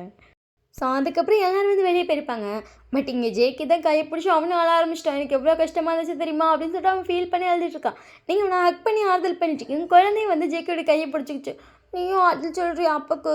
ஸோ அதுக்கப்புறம் எல்லோரும் வந்து வெளியே போயிருப்பாங்க. பட் இங்கே ஜேக்கி தான் கையை பிடிச்சி அவனும் அழ ஆரம்பிச்சிட்டான். எனக்கு எவ்வளோ கஷ்டமாக இருந்துச்சு தெரியுமா அப்படின்னு சொல்லிட்டு அவன் ஃபீல் பண்ணி அழுதுட்டுருக்கான். நீங்கள் அவனை ஹக் பண்ணி ஆறுதல் பண்ணிட்டுருக்கீங்க. குழந்தைய வந்து ஜேக்கியோட கையை பிடிச்சிக்கிச்சு. நீயும் ஆறுதல் சொல்கிறியா அப்பாக்கு?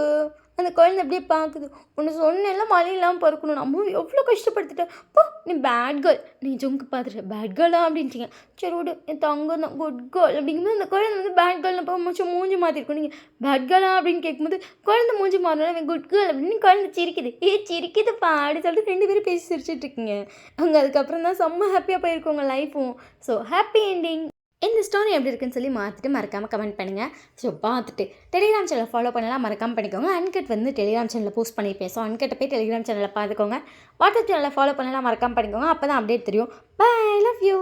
அந்த குழந்தை அப்படியே பார்க்குது. ஒன்று சொன்னெல்லாம் மழை இல்லாமல் பிறக்கணும். நம்ம எவ்வளோ கஷ்டப்படுத்திட்டேன். அப்போ நீ பேட் கேர்ள். நீ ஜொங்கு பார்த்துட்டு பேட் கேர்ளா அப்படின்ட்டீங்க. சரி விடு என் தங்கம் தான் குட் கேர்ள் அப்படிங்கும்போது அந்த குழந்தை வந்து பேட் கேர்ள்னு அப்போ கொஞ்சம் மூஞ்சி மாற்றிருக்கும். நீங்கள் பேட் கேர்ளா அப்படின்னு கேட்கும்போது குழந்தை மூஞ்சி மாறணும் குட் கேர்ள் அப்படின்னு குழந்தை சிரிக்குது. சிரிக்குதுப்பா அப்படின்னு சொல்லிட்டு 2 பேரும் பேசி சிரிச்சிட்டு இருக்கீங்க. அவங்க அதுக்கப்புறம் தான் செம்ம ஹாப்பியாக போயிருக்கும் உங்கள் லைஃப்பும். So happy ending. இந்த ஸ்டோரி எப்படி இருக்குன்னு சொல்லி பார்த்துட்டு மறக்காமல் கமெண்ட் பண்ணுங்கள். ஸோ பார்த்துட்டு டெலிகிராம் சேனலை ஃபாலோ பண்ணலாம் மறக்காமல் பண்ணிக்கோங்க. அன்கட் வந்து டெலிகிராம் சேனலில் போஸ்ட் பண்ணியிருப்பேன். ஸோ அன்கட்டை போய் டெலிகிராம் சேனலில் பார்த்துக்கோங்க. வாட்ஸ்அப் சேனலில் ஃபாலோ பண்ணலாம் மறக்காமல் பண்ணிக்கோங்க. அப்போ தான் அப்டேட் தெரியும். Bye love you.